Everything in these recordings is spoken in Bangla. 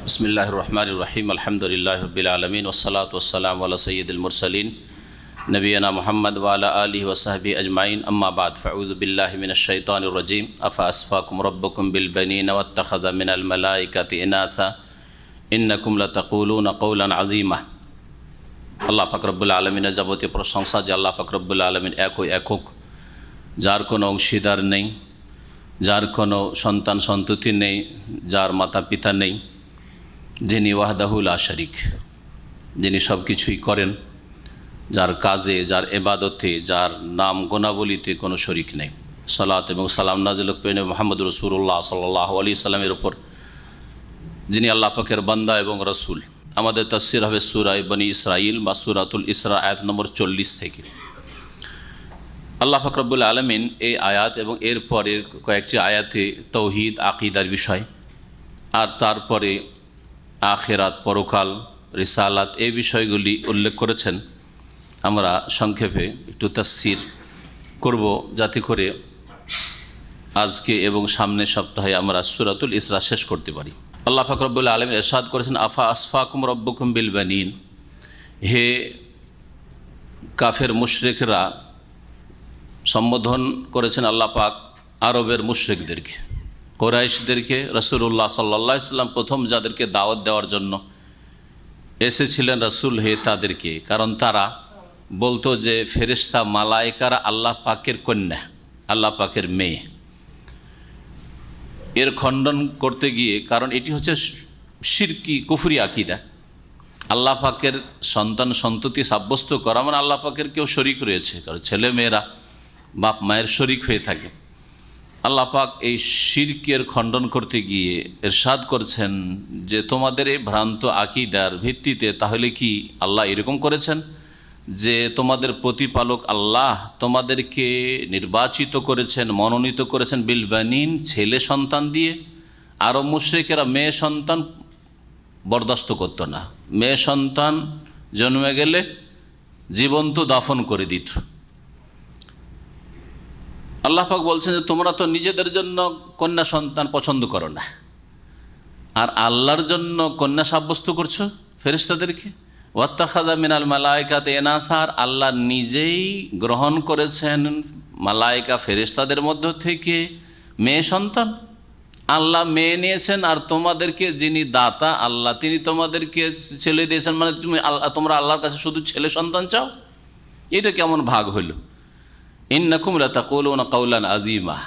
बिस्मिल्लाहिर रहमानिर रहीम अल्हम्दुलिल्लाहि रब्बिल आलमीन वस्सलातु वस्सलामु अला सय्यिदिल मुरसलीन नबीना मुहम्मद व अला आलिहि व सहबिहि अजमाइन अम्मा बाद फ़अऊज़ु बिल्लाहि मिनश शैतानिर रजीम अफ़ा अस्फ़ाकुम रब्बुकुम बिल बनीन वत्तख़ज़ मिनल मलाइकति इनासा इन्नकुम लतक़ूलूना क़ौलन अज़ीमा। আল্লাহ পাক রব্বুল আলমিনের যাবতীয় প্রশংসা যে আল্লাহ পাক রব্বুল আলমিন একই একক, যার কোনো অংশীদার নেই, যার কোনো সন্তান সন্ততি নেই, যার মাতা পিতা নেই, যিনি ওয়াহদাহু লা শারিক, যিনি সব কিছুই করেন, যার কাজে, যার ইবাদতে, যার নাম গুণাবলিতে কোনো শরিক নেই। সালাত এবং সালাম নাজিল হোক মুহাম্মদ রাসূলুল্লাহ সাল্লাল্লাহু আলাইহি সাল্লামের উপর, যিনি আল্লাহ পাকের বান্দা এবং রসুল। আমাদের তাফসীর হবে সূরা বনী ইসরাঈল বা সূরাতুল ইসরা আয়াত নম্বর 40 থেকে। আল্লাহ পাক রব্বুল আলামিন এই আয়াত এবং এর পরের কয়েকটি আয়াতে তৌহিদ আকীদার বিষয়, আর তারপরে আখিরাত, পরকাল, রিসালাত, এই বিষয়গুলি উল্লেখ করেছেন। আমরা সংক্ষেপে একটু তাফসীর করব যাতে করে আজকে এবং সামনের সপ্তাহে আমরা সূরাতুল ইসরা শেষ করতে পারি। আল্লাহ পাক রব্বুল আলামিন ইরশাদ করেছেন, আফা আসফাকুম রব্বুকুম বিল বানিন, হে কাফের মুশরিকরা, সম্বোধন করেছেন আল্লাহ পাক আরবের মুশরিকদেরকে, কুরাইশদেরকে। রাসূলুল্লাহ সাল্লাল্লাহু আলাইহি সাল্লাম প্রথম যাদেরকে দাওয়াত দেওয়ার জন্য এসেছিলেন রাসূল হে তাদেরকে, কারণ তারা বলতো যে ফেরেশতা মালায়েকারা আল্লাহ পাকের কন্যা, আল্লাহ পাকের মেয়ে। এর খণ্ডন করতে গিয়ে, কারণ এটি হচ্ছে শিরকি কুফরি আকীদা, আল্লাহ পাকের সন্তান সন্ততি সাব্যস্ত করা মানে আল্লাহ পাকের কেউ শরিক রয়েছে, কারণ ছেলে মেয়েরা বাপ মায়ের শরিক হয়ে থাকে। আল্লাহ পাক এই শিরকের খণ্ডন করতে গিয়ে ইরশাদ করছেন যে তোমাদের এই ভ্রান্ত আকীদার ভিত্তিতে তাহলে কি আল্লাহ এরকম করেছেন যে তোমাদের প্রতিপালক আল্লাহ তোমাদেরকে নির্বাচিত করেছেন, মনোনীত করেছেন বিল বানিন, ছেলে সন্তান দিয়ে। আরও মুশরিকেরা মেয়ে সন্তান বরদাস্ত করত না, মেয়ে সন্তান জন্মে গেলে জীবন্ত দাফন করে দিত। আল্লাহ পাক বলছেন যে তোমরা তো নিজেদের জন্য কন্যা সন্তান পছন্দ করো না, আর আল্লাহর জন্য কন্যা সাব্যস্ত করছো ফেরেশতাদেরকে। ওয়াত্তাখাযা মিনাল মালাইকাতি ইনাসা, আল্লাহ নিজেই গ্রহণ করেছেন মালাইকা ফেরেশতাদের মধ্য থেকে মেয়ে সন্তান। আল্লাহ মেয়ে নিয়েছেন, আর তোমাদেরকে যিনি দাতা আল্লাহ তিনি তোমাদেরকে ছেলে দিয়েছেন, মানে তোমরা আল্লাহর কাছে শুধু ছেলে সন্তান চাও। এটা কেমন ভাগ হইল? ইন্নাকুম লাতাকুলুনা কাওলান আযীমা,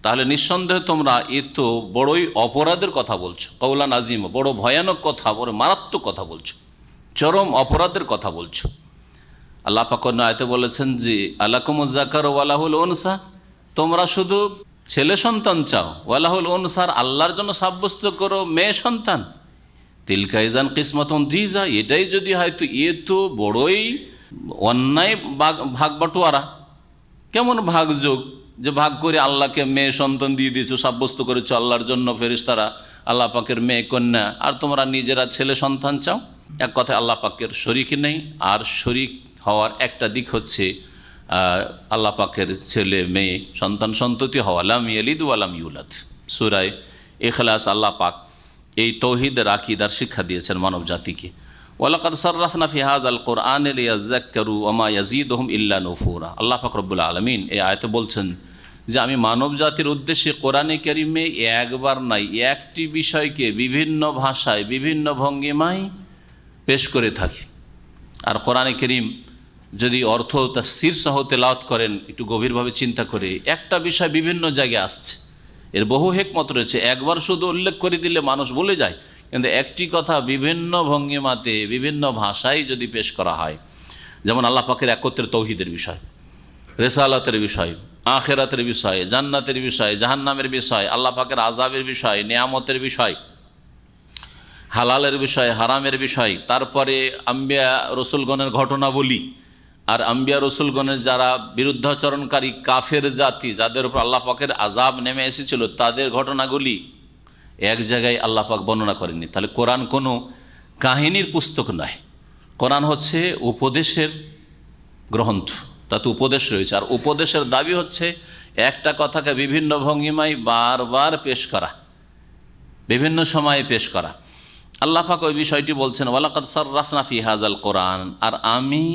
তাহলে নিঃসন্দেহে তোমরা এ তো বড়ই অপরাধের কথা বলছো। কাওলান আযীমা, বড় ভয়ানক কথা, বড় মারাত্মক কথা বলছো, চরম অপরাধের কথা বলছো। আল্লাহ পাক অন্য আয়াতে বলেছেন যে আলাকুমুজ যাকারু ওয়া লাহুল উনসা, তোমরা শুধু ছেলে সন্তান চাও, ওয়া লাহুল উনসা, আল্লাহর জন্য সাব্যস্ত করো মেয়ে সন্তান। তিলকা ইযান কিসমাতুন দীজা, এটাই যদি হয় তো এ তো বড়ই অন্যায় ভাগ বাটোয়ারা। কেমন ভাগযোগ যে ভাগ করে আল্লাহকে মেয়ে সন্তান দিয়ে দিয়েছো, সাব্যস্ত করেছো আল্লাহর জন্য ফেরেশতারা আল্লাহ পাকের মেয়ে কন্যা, আর তোমরা নিজেরা ছেলে সন্তান চাও। এক কথায় আল্লাহ পাকের শরিক নেই। আর শরিক হওয়ার একটা দিক হচ্ছে আল্লাহ পাকের ছেলে মেয়ে সন্তান সন্ততি হওয়া, লাম ইয়ালিদ ওয়া লাম ইউলাদ। সূরা ইখলাস আল্লাহ পাক এই তাওহীদের আকীদার শিক্ষা দিয়েছেন মানব জাতিকে। ওয়ালাকাদ সাররাফনা ফি হাযাল কুরআনি লিয়াযাক্কারু ওয়া মা ইয়াজিদুহুম ইল্লা নুফুরা। আল্লাহ পাক রব্বুল আলামিন এই আয়াতে বলছেন যে আমি মানব জাতির উদ্দেশ্যে কোরআনে কারিমে একবার নাই একটি বিষয়কে বিভিন্ন ভাষায় বিভিন্ন ভঙ্গিমায় পেশ করে থাকি। আর কোরআনে কারীম যদি অর্থ তাফসীর সহ তেলাওয়াত করেন, একটু গভীরভাবে চিন্তা করে, একটা বিষয় বিভিন্ন জায়গায় আসছে, এর বহু হিকমত রয়েছে। একবার শুধু উল্লেখ করে দিলে মানুষ ভুলে যায়, কিন্তু একটি কথা বিভিন্ন ভঙ্গিমাতে বিভিন্ন ভাষায় যদি পেশ করা হয়, যেমন আল্লাহ পাকের একত্রের তৌহিদের বিষয়, রিসালাতের বিষয়, আখিরাতের বিষয়, জান্নাতের বিষয়, জাহান্নামের বিষয়, আল্লাহ পাকের আযাবের বিষয়, নিয়ামতের বিষয়, হালালের বিষয়, হারামের বিষয়, তারপরে আম্বিয়া রসুলগণের ঘটনাবলী, আর আম্বিয়া রসুলগণের যারা বিরুদ্ধাচরণকারী কাফের জাতি যাদের উপর আল্লাহ পাকের আযাব নেমে এসেছিল তাদের ঘটনাগুলি এক জায়গায় আল্লাহ পাক বর্ণনা করেননি। তাহলে কোরআন কোনো কাহিনীর পুস্তক নয়, কোরআন হচ্ছে উপদেশের গ্রন্থ, তাতে উপদেশ রয়েছে। আর উপদেশের দাবি হচ্ছে একটা কথাকে বিভিন্ন ভঙ্গিমায় বারবার পেশ করা, বিভিন্ন সময়ে পেশ করা। আল্লাহ পাক ওই বিষয়টি বলছেন, ওয়ালাকাদ সাররাফনা ফি হাযাল কোরআন, আর আমি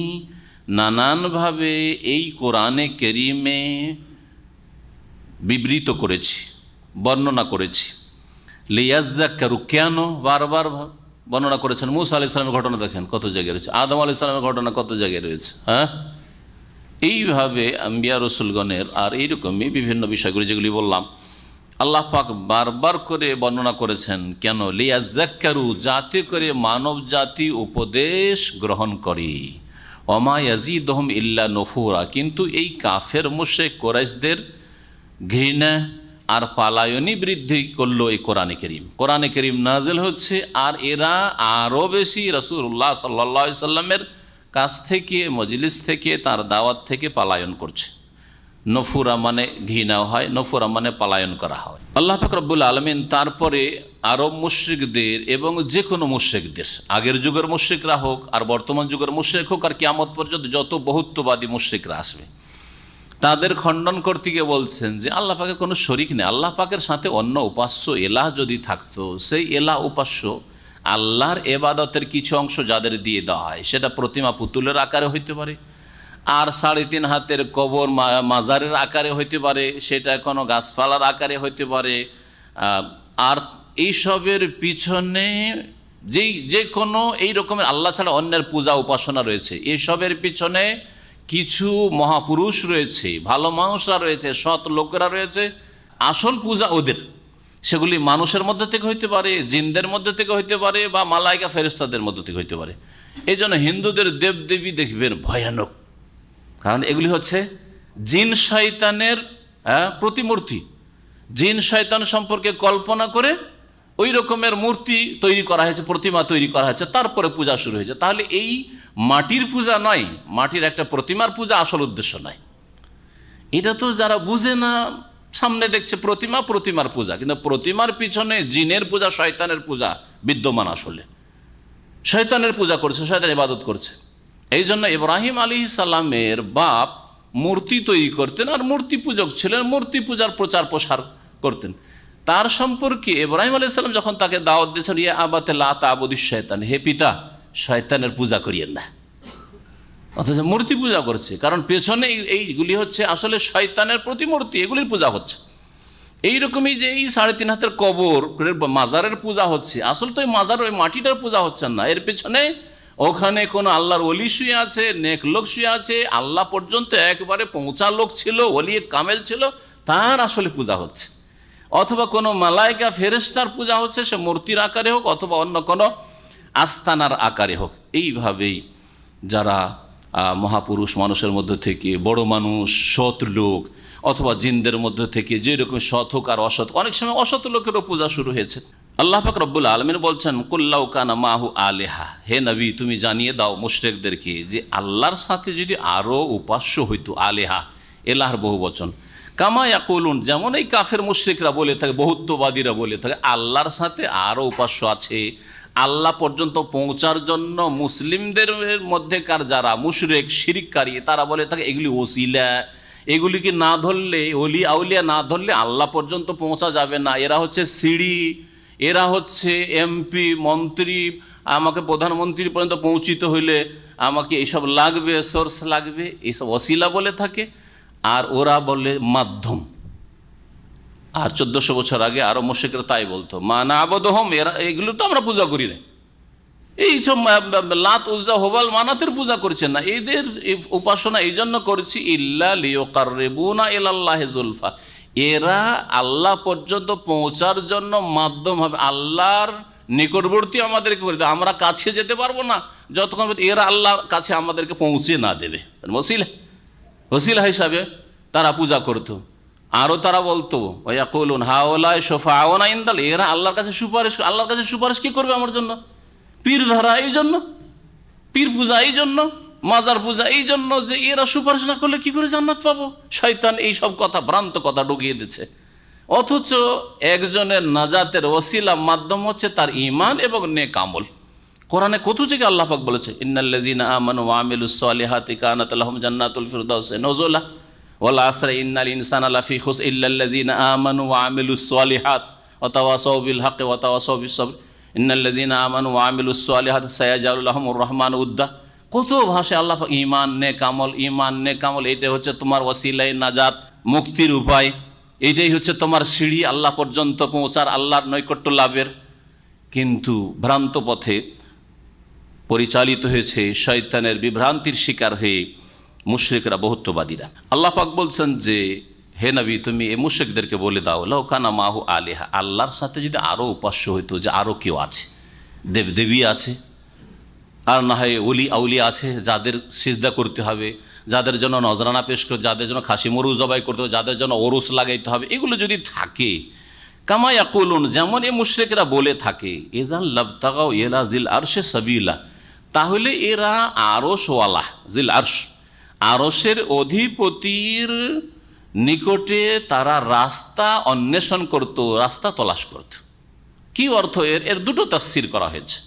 নানানভাবে এই কোরআনে কারীমে বিবৃত করেছি, বর্ণনা করেছি। লিয়াজ্জাক্কারু, কেন বারবার বর্ণনা করেছেন। মূসা আলাইহিস সালামের ঘটনা দেখেন কত জায়গায় রয়েছে, আদম আলাইহিস সালামের ঘটনা কত জায়গায় রয়েছে। হ্যাঁ, এইভাবে আম্বিয়া রসুলগণের আর এইরকমই বিভিন্ন বিষয়গুলি যেগুলি বললাম আল্লাহ পাক বারবার করে বর্ণনা করেছেন। কেন? লিয়াজ্জাক্কারু, যাতে করে মানব জাতি উপদেশ গ্রহণ করে। ওমা ইয়াজিদুহুম ইল্লা নুফুরা, কিন্তু এই কাফের মুশরিক কুরাইশদের ঘৃণা আর পালায়নই বৃদ্ধি করলো এই কোরআনে কারীম। কোরআনে কারীম নাজিল হচ্ছে আর এরা আরও বেশি রাসূলুল্লাহ সাল্লাল্লাহু আলাইহি সাল্লামের কাছ থেকে, মজলিস থেকে, তার দাওয়াত থেকে পালায়ন করছে। নফুরা মানে ঘৃণা হয়, নফুরা মানে পালায়ন করা হয়। আল্লাহ পাক রব্বুল আলামিন তারপরে আরব মুশরিকদের এবং যে কোনো মুশরিকদের, আগের যুগের মুশরিকরা হোক আর বর্তমান যুগের মুশরিক হোক আর কিয়ামত পর্যন্ত যত বহুত্ববাদী মুশরিকরা আসবে, তাদের খণ্ডন করতে গিয়ে বলছেন যে আল্লাহ পাকের কোনো শরিক নেই। আল্লাহ পাকের সাথে অন্য উপাস্য এলাহ যদি থাকতো, সেই এলাহ উপাস্য আল্লাহর এবাদতের কিছু অংশ যাদের দিয়ে দেওয়া হয়, সেটা প্রতিমা পুতুলের আকারে হইতে পারে, আর 3.5 হাতের কবর মাজারের আকারে হইতে পারে, সেটা কোনো গাছপালার আকারে হইতে পারে, আর এইসবের পিছনে যে কোনো এই রকমের আল্লাহ ছাড়া অন্যের পূজা উপাসনা রয়েছে, এইসবের পিছনে কিছু মহাপুরুষ রয়েছে, ভালো মানুষরা রয়েছে, সৎ লোকেরা রয়েছে, আসল পূজা ওদের। সেগুলি মানুষের মধ্যে থেকে হইতে পারে, জিনদের মধ্যে থেকে হইতে পারে, বা মালাইকা ফেরেশতাদের মধ্যে থেকে হইতে পারে। এই জন্য হিন্দুদের দেবদেবী দেখবেন ভয়ানক, কারণ এগুলি হচ্ছে জিন শয়তানের প্রতিমূর্তি। জিন শয়তান সম্পর্কে কল্পনা করে ওই রকমের মূর্তি তৈরি করা হয়েছে, প্রতিমা তৈরি করা হয়েছে, তারপরে পূজা শুরু হয়েছে। তাহলে এই মাটির পূজা নয়, মাটির একটা প্রতিমার পূজা আসল উদ্দেশ্য নয়। এটা তো যারা বুঝে না, সামনে দেখছে প্রতিমা, প্রতিমার পূজা, কিন্তু প্রতিমার পিছনে জিনের পূজা, শয়তানের পূজা বিদ্যমান। আসলে শয়তানের পূজা করছে, শয়তানের ইবাদত করছে। এই জন্য ইব্রাহিম আলাইহিস সালামের বাপ মূর্তি তৈরি করতেন আর মূর্তি পূজক ছিলেন, মূর্তি পূজার প্রচার প্রসার করতেন। তার সম্পর্কে ইব্রাহিম আলাইহিস সালাম যখন তাকে দাওয়াত দিয়েছেন, ইয়া আবাতে লা তা'বুদিশ শয়তান, হে পিতা শয়তানের পূজা করিয়েন না, অথচ মূর্তি পূজা করছে। কারণ পেছনে এইগুলি হচ্ছে আসলে শয়তানের প্রতিমূর্তি, এগুলির পূজা হচ্ছে। এইরকমই যে এই 3.5 হাতের কবর মাজারের পূজা হচ্ছে, আসলে তো ওই মাজার, ওই মাটিটার পূজা হচ্ছে না, এর পেছনে ওখানে কোনো আল্লাহর ওলি শুয়ে আছে, নেক লোক শুয়ে আছে, আল্লাহ পর্যন্ত একবারে পৌঁছা লোক ছিল, ওলি কামেল ছিল, তার আসলে পূজা হচ্ছে। অথবা কোনো মালাইকা ফেরেশতার পূজা হচ্ছে, সে মূর্তির আকারে হোক অথবা অন্য কোনো আস্তানার আকারে হোক। এইভাবেই যারা মহাপুরুষ মানুষের মধ্যে থেকে, বড় মানুষ, সৎ লোক, অথবা জিনদের মধ্যে থেকে, যেরকম সৎ হোক আর অসৎ, অনেক সময় অসৎ লোকেরও পূজা শুরু হয়েছে। আল্লাহ পাক রব্বুল আলামিন বলছেন, কুল্লাউ কানা মাহু আলেহা, হে নবী তুমি জানিয়ে দাও মুশরিকদেরকে যে আল্লাহর সাথে যদি আরও উপাস্য হইতো, আলেহা এলাহর বহু বচন, কামা ইয়াকুলুন, যেমন এই কাফের মুশরিকরা বলে থাকে, বহুত্ববাদীরা বলে থাকে আল্লাহর সাথে আরও উপাস্য আছে। আল্লাহ পর্যন্ত পৌঁছার জন্য মুসলিমদের মধ্যেকার যারা মুশরিক শিরিককারী, তারা বলে থাকে এগুলি ওসিলা, এগুলিকে না ধরলে, ওলি আউলিয়া না ধরলে আল্লাহ পর্যন্ত পৌঁছা যাবে না, এরা হচ্ছে সিঁড়ি, এরা হচ্ছে এমপি মন্ত্রী, আমাকে প্রধানমন্ত্রী পর্যন্ত পৌঁছিতে হইলে আমাকে এইসব লাগবে, সোর্স লাগবে, এইসব ওসিলা বলে থাকে। আর ওরা বলে মাধ্যম। আর 1400 বছর আগে আরো মুশরিকরা তাই বলতো, মা না আবদহম, এরা এগুলো তো আমরা পূজা করি না, এই সব লাত উজ্জা হোবাল মানাতের পূজা করছে না, এদের উপাসনা এই জন্য করছি ইল্লা লিয়ুকাররিবুনা ইলাল্লাহি যুলফা, এরা আল্লাহ পর্যন্ত পৌঁছার জন্য মাধ্যম হবে, আল্লাহর নিকটবর্তী আমাদেরকে করে দেবে। আমরা কাছে যেতে পারবো না যতক্ষণ এরা আল্লাহর কাছে আমাদেরকে পৌঁছে না দেবে। ওসিলা হিসাবে তারা পূজা করতো। আরও তারা বলতো ওয়াকুলুন হাওলাই শাফাউনা ইনদাল, এরা আল্লাহর কাছে সুপারিশ, আল্লাহর কাছে সুপারিশ কি করবে আমার জন্য? পীর ধরা এই জন্য, পীর পূজা এই জন্য, মাজার পূজা এই জন্য যে এরা সুপারিশ না করলে কি করে জান্নাত পাবো। শয়তান এই সব কথা, ভ্রান্ত কথা ঢুকিয়ে দিচ্ছে। অথচ একজনের নাজাতের ওসিলা মাধ্যম হচ্ছে তার ঈমান এবং নেক আমল। কোরআনে কত জায়গায় আল্লাহ পাক বলেছে, ইন্নাল্লাযীনা আমানু ওয়া আমিলুস সালিহাতি কানাত লাহুম জান্নাতুল ফিরদাউসি নুজুলা ওয়াল আসরি ইন্নাল ইনসানা লাফি খুসর ইল্লাল্লাযীনা আমানু ওয়া আমিলুস সালিহাত ওয়া তাওয়াসাউ বিল হাক্কি ওয়া তাওয়াসাউ বিস সাবর। ইন্নাল্লাযীনা আমানু ওয়া আমিলুস সালিহাতি সায়াজআলু লাহুমুর রহমানু উদ্দা। কত ভাষায় আল্লাহ পাক ঈমান নেক আমল, এইটাই হচ্ছে তোমার ওয়াসিলাই নাজাত, মুক্তির উপায়, এইটাই হচ্ছে তোমার সিঁড়ি আল্লাহ পর্যন্ত পৌঁছার, আল্লাহর নৈকট্য লাভের। কিন্তু ভ্রান্ত পথে পরিচালিত হয়েছে, শয়তানের বিভ্রান্তির শিকার হয়ে মুশরিকরা, বহুত্ববাদীরা। আল্লাহ পাক বলছেন যে হে নবী, তুমি এই মুশরিকদেরকে বলে দাও, লাউ কানা মাহু আলিহা, আল্লাহর সাথে যদি আরও উপাস্য হইতো, যে আরও কেউ আছে, দেবদেবী আছে, আর না হয় ওলি আউলিয়া আছে যাদের সিজদা করতে হবে, যাদের জন্য নজরানা পেশ করতে, যাদের জন্য খাসি মরু জবাই করতে হবে, যাদের জন্য ওরস লাগাইতে হবে, এগুলো যদি থাকে, কামা ইয়াকুলুন, যেমন এই মুশরিকরা বলে থাকে, ইযান লাবতাগাউ ইলা জিল আরশে সাবিলা, তাহলে এরা আরশওয়ালা, জিল আরশ, আরশের অধিপতির নিকটে তারা রাস্তা অন্বেষণ করত, রাস্তা তলাশ করত। কি অর্থ এর দুটো তাফসীর করা হয়েছে।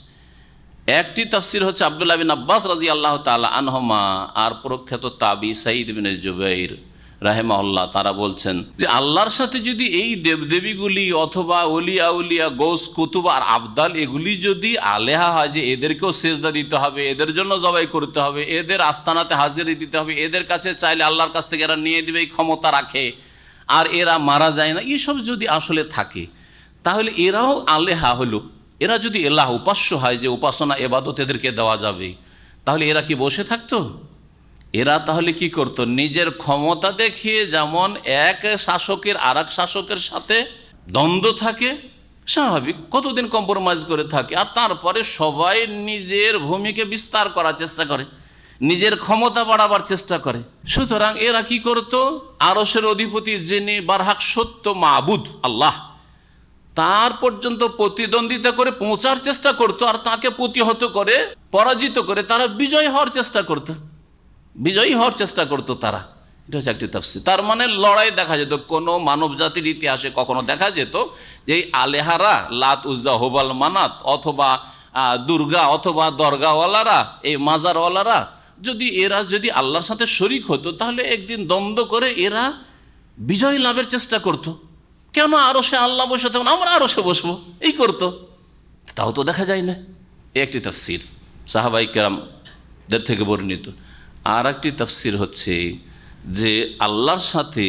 একটি তাফসীর হচ্ছে আব্দুল্লাহ বিন আব্বাস রাদিয়াল্লাহু তাআলা আনহুমা আর প্রখ্যাত তাবি সাঈদ বিন জুবাইর রাহিমাহুল্লাহ, তারা বলছেন যে আল্লাহর সাথে যদি এই দেবদেবীগুলি অথবা ওলিয়া আউলিয়া, গৌস, কুতুব আর আবদাল, এগুলি যদি আলেহা হয়, যে এদেরকেও সেজদা দিতে হবে, এদের জন্য জবাই করতে হবে, এদের আস্তানাতে হাজিরি দিতে হবে, এদের কাছে চাইলে আল্লাহর কাছ থেকে এরা নিয়ে দিবে, এই ক্ষমতা রাখে, আর এরা মারা যায় না, এইসব যদি আসলে থাকে, তাহলে এরাও আলেহা হলো। এরা যদি এলাহ, উপাস্য হয়, যে উপাসনা এবাদত এদেরকে দেওয়া যাবে, তাহলে এরা কি বসে থাকতো? এরা তাহলে কি করত? নিজের ক্ষমতা দেখিয়ে, যেমন এক শাসকের আর এক শাসকের সাথে দ্বন্দ্ব থাকে, স্বাভাবিক, কতদিন কম্প্রোমাইজ করে থাকে, আর তারপরে সবাই নিজের ভূমিকে বিস্তার করার চেষ্টা করে, নিজের ক্ষমতা বাড়াবার চেষ্টা করে। সুতরাং এরা কি করত? আরশের অধিপতি যিনি বারহাক সত্য মাবুদ আল্লাহ, তার পর্যন্ত প্রতিদ্বন্দ্বিতা করে পৌঁছার চেষ্টা করত, আর তাকে প্রতিহত করে, পরাজিত করে তারা বিজয় হওয়ার চেষ্টা করত, তারা। এটা হচ্ছে একটি তাফসীর। তার মানে লড়াই দেখা যেত, কোনো মানব জাতির ইতিহাসে কখনো দেখা যেত যে এই আলেহারা, লাত, উজ্জা, হোবাল, মানাত, অথবা দুর্গা, অথবা দরগাওয়ালারা, এই মাজারওয়ালারা, এরা যদি আল্লাহর সাথে শরিক হতো, তাহলে একদিন দ্বন্দ্ব করে এরা বিজয় লাভের চেষ্টা করত। কেন আরশে আল্লাহ বসে থাকুন, আমরা আরশে বসবো, এই করতো। তাও তো দেখা যায় না। একটি তাফসীর সাহাবাই কেরামদের থেকে বর্ণিত। আর একটি তাফসীর হচ্ছে যে আল্লাহর সাথে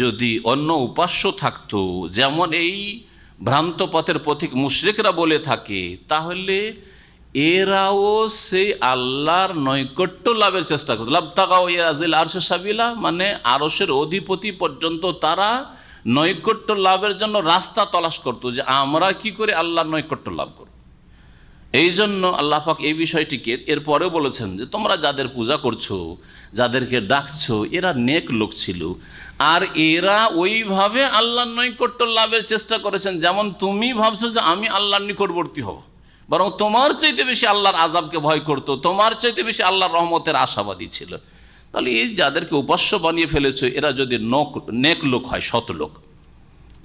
যদি অন্য উপাস্য থাকতো, যেমন এই ভ্রান্ত পথের পথিক মুশরিকরা বলে থাকে, তাহলে এরাও সেই আল্লাহর নৈকট্য লাভের চেষ্টা করতো। লাবতাগাউ ইলা জিল আরশি সাবিলা, মানে আরশের অধিপতি পর্যন্ত তারা নৈকট্য লাভের জন্য রাস্তা তলাশ করতো, যে আমরা কি করে আল্লাহর নৈকট্য লাভ করব। এই জন্য আল্লাহ পাক এই বিষয়টিকে এরপরেও বলেছেন যে তোমরা যাদের পূজা করছো, যাদেরকে ডাকছো, এরা নেক লোক ছিল, আর এরা ওইভাবে আল্লাহর নৈকট্য লাভের চেষ্টা করেছেন, যেমন তুমি ভাবছো যে আমি আল্লাহর নিকটবর্তী হব, বরং তোমার চাইতে বেশি আল্লাহর আযাবকে ভয় করতো, তোমার চাইতে বেশি আল্লাহর রহমতের আশাবাদী ছিল। তাহলে এই যাদেরকে উপাস্য বানিয়ে ফেলেছো, এরা যদি নেক লোক হয়, সৎ লোক,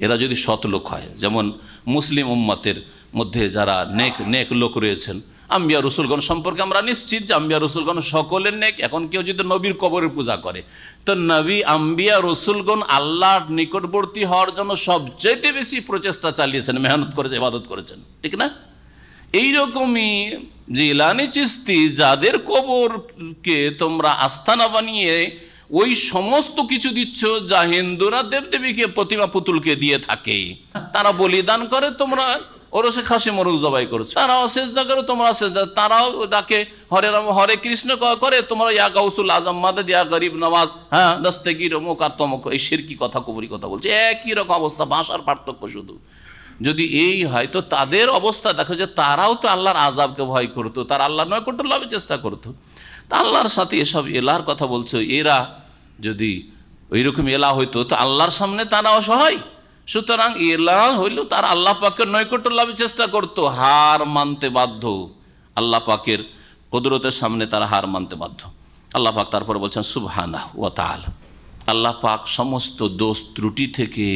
এরা যদি সৎ লোক হয়, যেমন মুসলিম উম্মতের মধ্যে যারা নেক লোক রয়েছেন, আম্বিয়া রসুলগণ সম্পর্কে আমরা নিশ্চিত যে আম্বিয়া রসুলগণ সকলের নেক। এখন কেউ যদি নবীর কবরের পূজা করে, তো নবী, আম্বিয়া, রসুলগণ আল্লাহর নিকটবর্তী হওয়ার জন্য সবচাইতে বেশি প্রচেষ্টা চালিয়েছেন, মেহনত করেছে, ইবাদত করেছেন, ঠিক না? এইরকমই জিলানী, চিশতি, যাদের কবরকে তোমরা আস্তানা বানিয়ে ওই সমস্ত কিছু দিচ্ছ যা হিন্দুরা দেবদেবীকে, প্রতিমা পুতুলকে দিয়ে থাকে, তারা বলিদান করে, তোমরা ওরসে খাসি মরু জবাই করছো, তারাও সেজদা করে, তোমরা সেজদা, তারাও ডাকে হরে রাম হরে কৃষ্ণ করে, তোমরা ইয়া গাউসুল আজম মাদাদ, ইয়া গরিব নওয়াজ, হ্যাঁ দস্তগীর অমুক আর তমুক, এই শিরকি কথা, কুফরি কথা বলছে। একই রকম অবস্থা, ভাষার পার্থক্য শুধু। যদি এই হয়, তো তাদের অবস্থা দেখো যে তারাও তো আল্লাহর আযাবকে ভয় করতো, তারা আল্লাহর নৈকট্য লাভের চেষ্টা করতো। তা আল্লাহর সাথে এসব এলার কথা বলছে, এরা যদি ওইরকম এলা হইতো, তো আল্লাহর সামনে তারা অসহায়। সুতরাং এলা হইল তারা আল্লাহ পাকের নৈকট্য লাভের চেষ্টা করতো, হার মানতে বাধ্য, আল্লাহ পাকের কুদরতের সামনে তারা হার মানতে বাধ্য। আল্লাহ পাক তারপরে বলছেন সুবহানাহু ওয়া তাআলা, আল্লাহ পাক সমস্ত দোষ ত্রুটি থেকে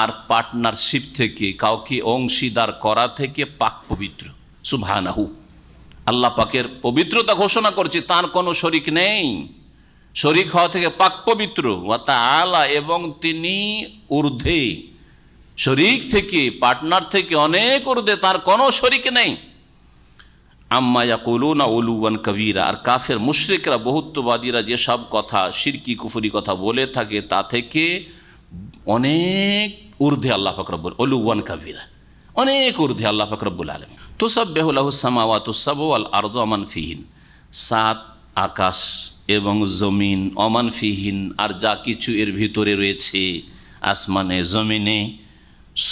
আর পার্টনারশিপ থেকে, কাউকে অংশীদার করা থেকে পাক পবিত্র। সুবহানাহু, আল্লাহ পাকের পবিত্রতা ঘোষণা করছি, তার কোনো শরিক নেই, শরিক হওয়া থেকে পাক পবিত্র। ওয়া তাআলা, এবং তিনি ঊর্ধ্বে, শরিক থেকে, পার্টনার থেকে অনেক ঊর্ধ্বে, তার কোনো শরিক নেই। আম্মা ইয়াকুলুনা উলুওয়ান কবীরা, আর কাফের মুশরিকরা, বহুত্ববাদীরা যেসব কথা, শিরকি কুফরি কথা বলে থাকে, তা থেকে অনেক ঊর্ধ্বে আল্লাহ পাক রব্বুল, উলুওয়ান কবীরা, অনেক ঊর্ধ্বে আল্লাহ পাক রব্বুল আলামিন। তুসাব্বিহু লাহুস সামাওয়াতুস সাবউ ওয়াল আরদু ওয়া মান ফিহিন, সাত আকাশ এবং জমিন, অমান ফিহিন, আর যা কিছু এর ভিতরে রয়েছে, আসমানে জমিনে,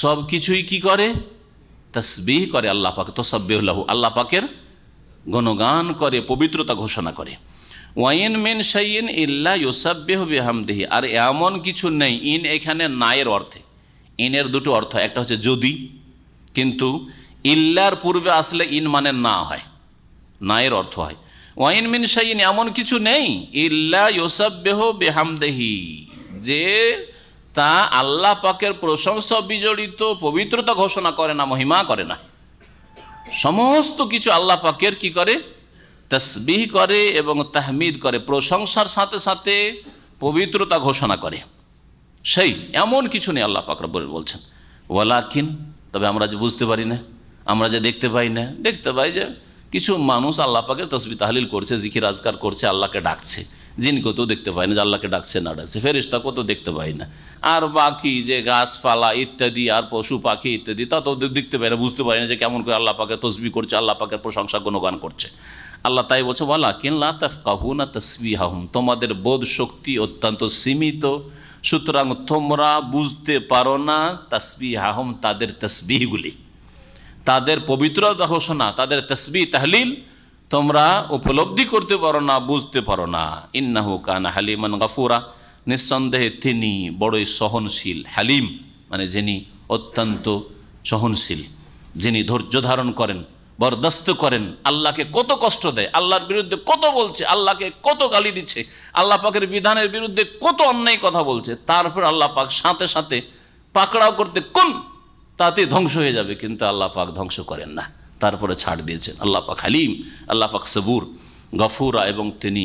সব কিছুই কি করে? তাসবিহ করে আল্লাহ পাক। তুসাব্বিহু লাহু, আল্লাহ পাকের গুণগান করে, পবিত্রতা ঘোষণা করে। ওয়াইন মিন শাইইন ইল্লা ইউসাব্বিহু বিহামদিহি, আর এমন কিছু নেই, ইন এখানে নায়ের অর্থে, ইনের দুটো অর্থ, একটা হচ্ছে যদি, কিন্তু ইল্লার পূর্বে আসলে ইন মানে না হয়, নায়ের অর্থ হয়। ওয়াইন মিন শাইইন, এমন কিছু নেই, ইল্লা ইউসাব্বিহু বিহামদিহি, যে তা আল্লাহ পাকের প্রশংসা বিজড়িত, পবিত্রতা ঘোষণা করে না, মহিমা করে না। সমস্ত কিছু আল্লাহ পাকের কি করে? তাসবিহ করে এবং তাহমিদ করে, প্রশংসার সাথে সাথে পবিত্রতা ঘোষণা করে। সেই এমন কিছু নেই আল্লাহ পাক রব্বুল বলছেন। ওয়ালাকিন, তবে আমরা যে বুঝতে পারি না, আমরা যে দেখতে পাই না, দেখতে পাই যে কিছু মানুষ আল্লাহ পাকের তসবিহ তাহলিল করছে, জিকির আজকার করছে, আল্লাহকে ডাকছে। জিনকেও তো দেখতে পাই না যে আল্লাহকে ডাকছে না ডাকছে, ফেরেশতাকেও তো দেখতে পাই না, আর বাকি যে গাছপালা ইত্যাদি আর পশু পাখি ইত্যাদি, তা তো দেখতে পাই না, বুঝতে পারি না যে কেমন করে আল্লাহ পাকের তসবিহ করছে, আল্লাহ পাকের প্রশংসা গুণগান করছে। আল্লাহ তাই বলছে, ওয়ালাকিন লা তাফকাহুনা তাসবিহাহুম, তোমাদের বোধ শক্তি অত্যন্ত সীমিত, সুতরাং তোমরা বুঝতে পারো না তাসবিহাহুম, তাদের তসবিহগুলি, তাদের পবিত্রতা ঘোষণা, তাদের তসবিহ তাহলিল তোমরা উপলব্ধি করতে পারো না, বুঝতে পারো না। ইন্নাহু কানা হালিমান গাফুরা, নিঃসন্দেহে তিনি বড়ই সহনশীল। হালিম মানে যিনি অত্যন্ত সহনশীল, যিনি ধৈর্য ধারণ করেন, বরদাস্ত করেন, আল্লাহকে কত কষ্ট দেয়, আল্লাহর বিরুদ্ধে কত বলছে, আল্লাহকে কত গালি দিচ্ছে, আল্লাহ পাকের বিধানের বিরুদ্ধে কত অন্যায় কথা বলছে, তারপর আল্লাহ পাক সাথে সাথে পাকড়াও করতে কোন তাতে ধ্বংস হয়ে যাবে, কিন্তু আল্লাহ পাক ধ্বংস করেন না, তারপরে ছাড় দিয়েছেন। আল্লাহ পাক হালিম, আল্লাহ পাক সবুর, গফুরা, এবং তিনি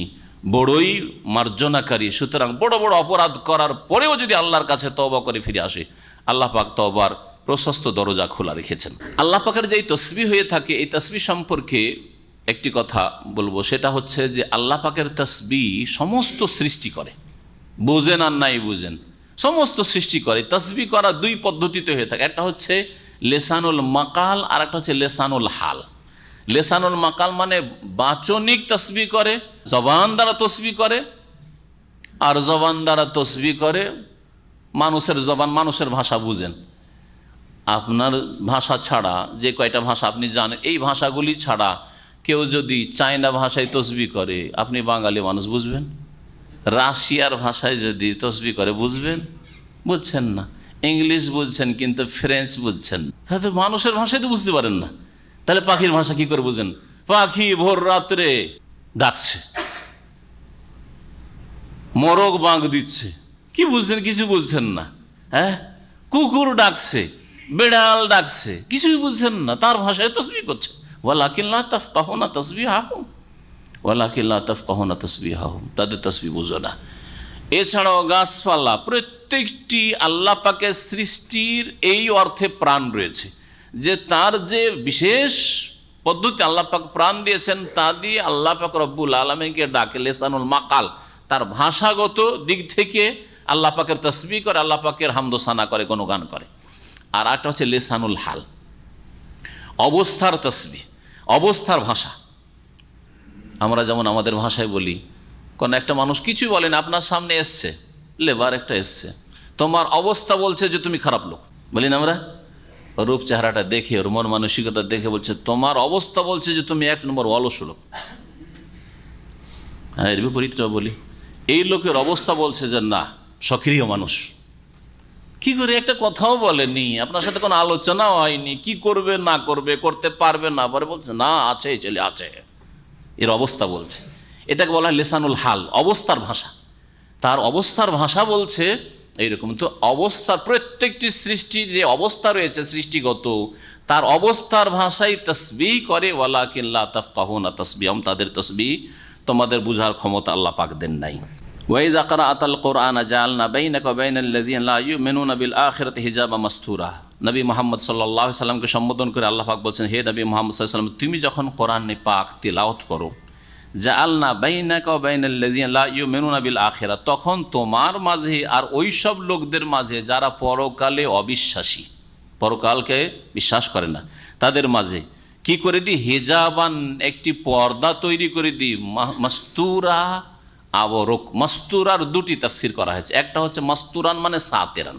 বড়ই মার্জনাকারী। সুতরাং বড় বড় অপরাধ করার পরেও যদি আল্লাহর কাছে তওবা করে ফিরে আসে, আল্লাহ পাক তওবার প্রশস্ত দরজা খোলা রেখেছেন। আল্লাহ পাকের যেই তসবিহ হয়ে থাকে, এই তসবিহ সম্পর্কে একটি কথা বলবো, সেটা হচ্ছে যে আল্লাহ পাকের তসবিহ সমস্ত সৃষ্টি করে, বুঝেন আর নাই বুঝেন, সমস্ত সৃষ্টি করে। তসবিহ করা দুই পদ্ধতিতে হয়ে থাকে, একটা হচ্ছে লেসানুল মাকাল, আর একটা হচ্ছে লেসানুল হাল। লেসানুল মাকাল মানে বাচনিক তসবিহ করে, জবান দ্বারা তসবিহ করে, আর জবান দ্বারা তসবিহ করে মানুষের জবান, মানুষের ভাষা বুঝেন। আপনার ভাষা ছাড়া যে কয়টা ভাষা আপনি জানেন, এই ভাষাগুলি ছাড়া কেউ যদি চায়না ভাষায় তসবিহ করে, আপনি বাঙালি মানুষ বুঝবেন? রাশিয়ার ভাষায় যদি তসবিহ করে বুঝবেন? বুঝছেন না। ইংলিশ বুঝছেন কিন্তু ফ্রেঞ্চ বুঝছেন, তাহলে মানুষের ভাষায় তো বুঝতে পারেন না, তাহলে পাখির ভাষা কি করে বুঝবেন? পাখি ভোর রাত্রে ডাকছে, মোরগ বাঁক দিচ্ছে, কি বুঝছেন? কিছু বুঝছেন না। হ্যাঁ, কুকুর ডাকছে, বেড়াল ডাকছে, কিছুই বুঝছেন না, তার ভাষায় তসবিহ করছে। ওয়ালাকিন লা তাফকাহুনা তাসবিহাহুম, ওয়ালাকিন লা তাফকাহুনা তাসবিহাহুম, তাদের তসবিহ বুঝো না। এছাড়াও গাছপালা, প্রত্যেকটি আল্লাহ পাকের সৃষ্টির এই অর্থে প্রাণ রয়েছে যে তার যে বিশেষ পদ্ধতি আল্লাহ পাক প্রাণ দিয়েছেন, তা দিয়ে আল্লাহ পাক রব্বুল আলামিনকে ডাকে। লেসানুল মাকাল, তার ভাষাগত দিক থেকে আল্লাহ পাকের তসবিহ করে, আল্লাহ পাকের হামদোসানা করে, গুণগান করে। আর একটা হচ্ছে লেসানুল হাল, অবস্থার তসবিহ, অবস্থার ভাষা। আমরা যেমন আমাদের ভাষায় বলি, কোনো একটা মানুষ কিছুই বলেন, আপনার সামনে এসছে, লেবার একটা এসছে, তোমার অবস্থা বলছে যে তুমি খারাপ লোক, বলি না আমরা? রূপ চেহারাটা দেখে, ওর মন মানসিকতা দেখে বলছে, তোমার অবস্থা বলছে যে তুমি এক নম্বর অলস লোক। হ্যাঁ, এর বিপরীতটা বলি, এই লোকের অবস্থা বলছে যে না, সক্রিয় মানুষ। কি করে? একটা কথাও বলেনি, আপনার সাথে কোনো আলোচনাও হয়নি, কি করবে না করবে, করতে পারবে না, পরে বলছে না, আছে ছেলে আছে, এর অবস্থা বলছে। এটাকে বলা হয় লেসানুল হাল, অবস্থার ভাষা। তার অবস্থার ভাষা বলছে এইরকম। তো অবস্থার, প্রত্যেকটি সৃষ্টির যে অবস্থা রয়েছে সৃষ্টিগত, তার অবস্থার ভাষাই তসবিহ করে। ওয়ালাকিন লা তাফকাহুনা তাসবিহাহুম, তাদের তসবিহ তোমাদের বুঝার ক্ষমতা আল্লাহ পাক দেন নাই। ওয়াইযা ক্রাআতাল কুরআন জাআলনা বাইনাকা ওয়া বাইনাল্লাযিনা লা ইউমিনুনা বিল আখিরাতি হিজাবা মাসতুরা। নবী মুহাম্মদ সাল্লাল্লাহু আলাইহি সাল্লামকে সম্বোধন করে আল্লাহ পাক বলছেন, হে নবী মুহাম্মদ সাল্লাল্লাহু আলাইহি সাল্লাম, তুমি যখন কোরআনে পাক তিলাওয়াত করো, জাআলনা বাইনাকা ওয়া বাইনাল্লাযিনা লা ইউমিনুনা বিল আখিরা, তখন তোমার মাঝে আর ওই সব লোকদের মাঝে যারা পরকালে অবিশ্বাসী, পরকালকে বিশ্বাস করে না, তাদের মাঝে কি করে দিই? হিজাবান, একটি পর্দা তৈরি করে দিই। মাস্তুরা, আবরক। মাস্তুরার দুটি তাফসির করা হয়েছে। একটা হচ্ছে মাস্তুরান মানে সাতেরান,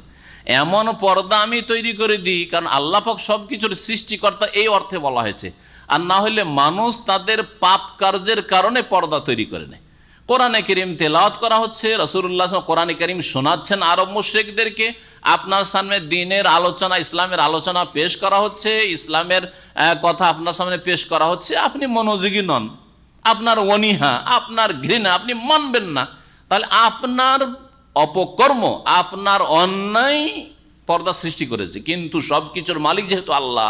এমন পর্দা আমি তৈরি করে দিই, কারণ আল্লাহ পাক সব কিছুর সৃষ্টিকর্তা, এই অর্থে বলা হয়েছে। আর না হলে মানুষ তাদের পাপ কার্যের কারণে পর্দা তৈরি করে নেয়। কোরআনে কারীম তেলাওয়াত করা হচ্ছে, রাসূলুল্লাহ সাল্লাল্লাহু আলাইহি ওয়াসাল্লাম কোরআনে কারীম শোনাচ্ছেন আরব মুশরিকদেরকে, আপনার সামনে দ্বীনের আলোচনা, ইসলামের আলোচনা পেশ করা হচ্ছে, ইসলামের কথা আপনার সামনে পেশ করা হচ্ছে, আপনি মনোযোগী নন, আপনার অনীহা, আপনার ঘৃণা, আপনি মানবেন না, তাহলে আপনার অপকর্ম, আপনার অন্যায় পর্দা সৃষ্টি করেছে। কিন্তু সব কিছুর মালিক যেহেতু আল্লাহ,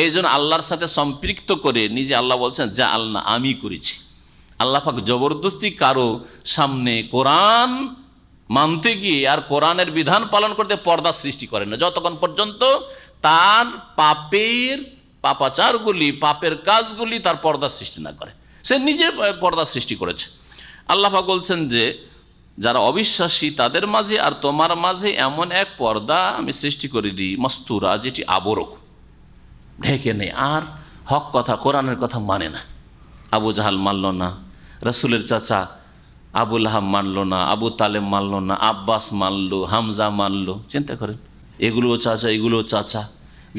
এই জন্য আল্লাহর সাথে সম্পৃক্ত করে নিজে আল্লাহ বলছেন, যা আল্লাহ আমি করেছি। আল্লাহ পাক জবরদস্তি কারো সামনে কোরআন মানতে গিয়ে আর কোরআনের বিধান পালন করতে পর্দা সৃষ্টি করেন না, যতক্ষণ পর্যন্ত তার পাপাচারগুলি, পাপের কাজগুলি তার পর্দা সৃষ্টি না করে। সে নিজে পর্দা সৃষ্টি করেছে। আল্লাহ পাক বলছেন যে যারা অবিশ্বাসী তাদের মাঝে আর তোমার মাঝে এমন এক পর্দা আমি সৃষ্টি করে দিই, মাস্তুরা, যেটি আবরক, ঢেকে নেই, আর হক কথা, কোরআনের কথা মানে না। আবু জাহাল মানল না, রাসূলের চাচা আবু লাহাব মানল না, আবু তালেব মানল না, আব্বাস মানল, হামজা মানল। চিন্তা করেন, এগুলোও চাচা, এগুলোও চাচা।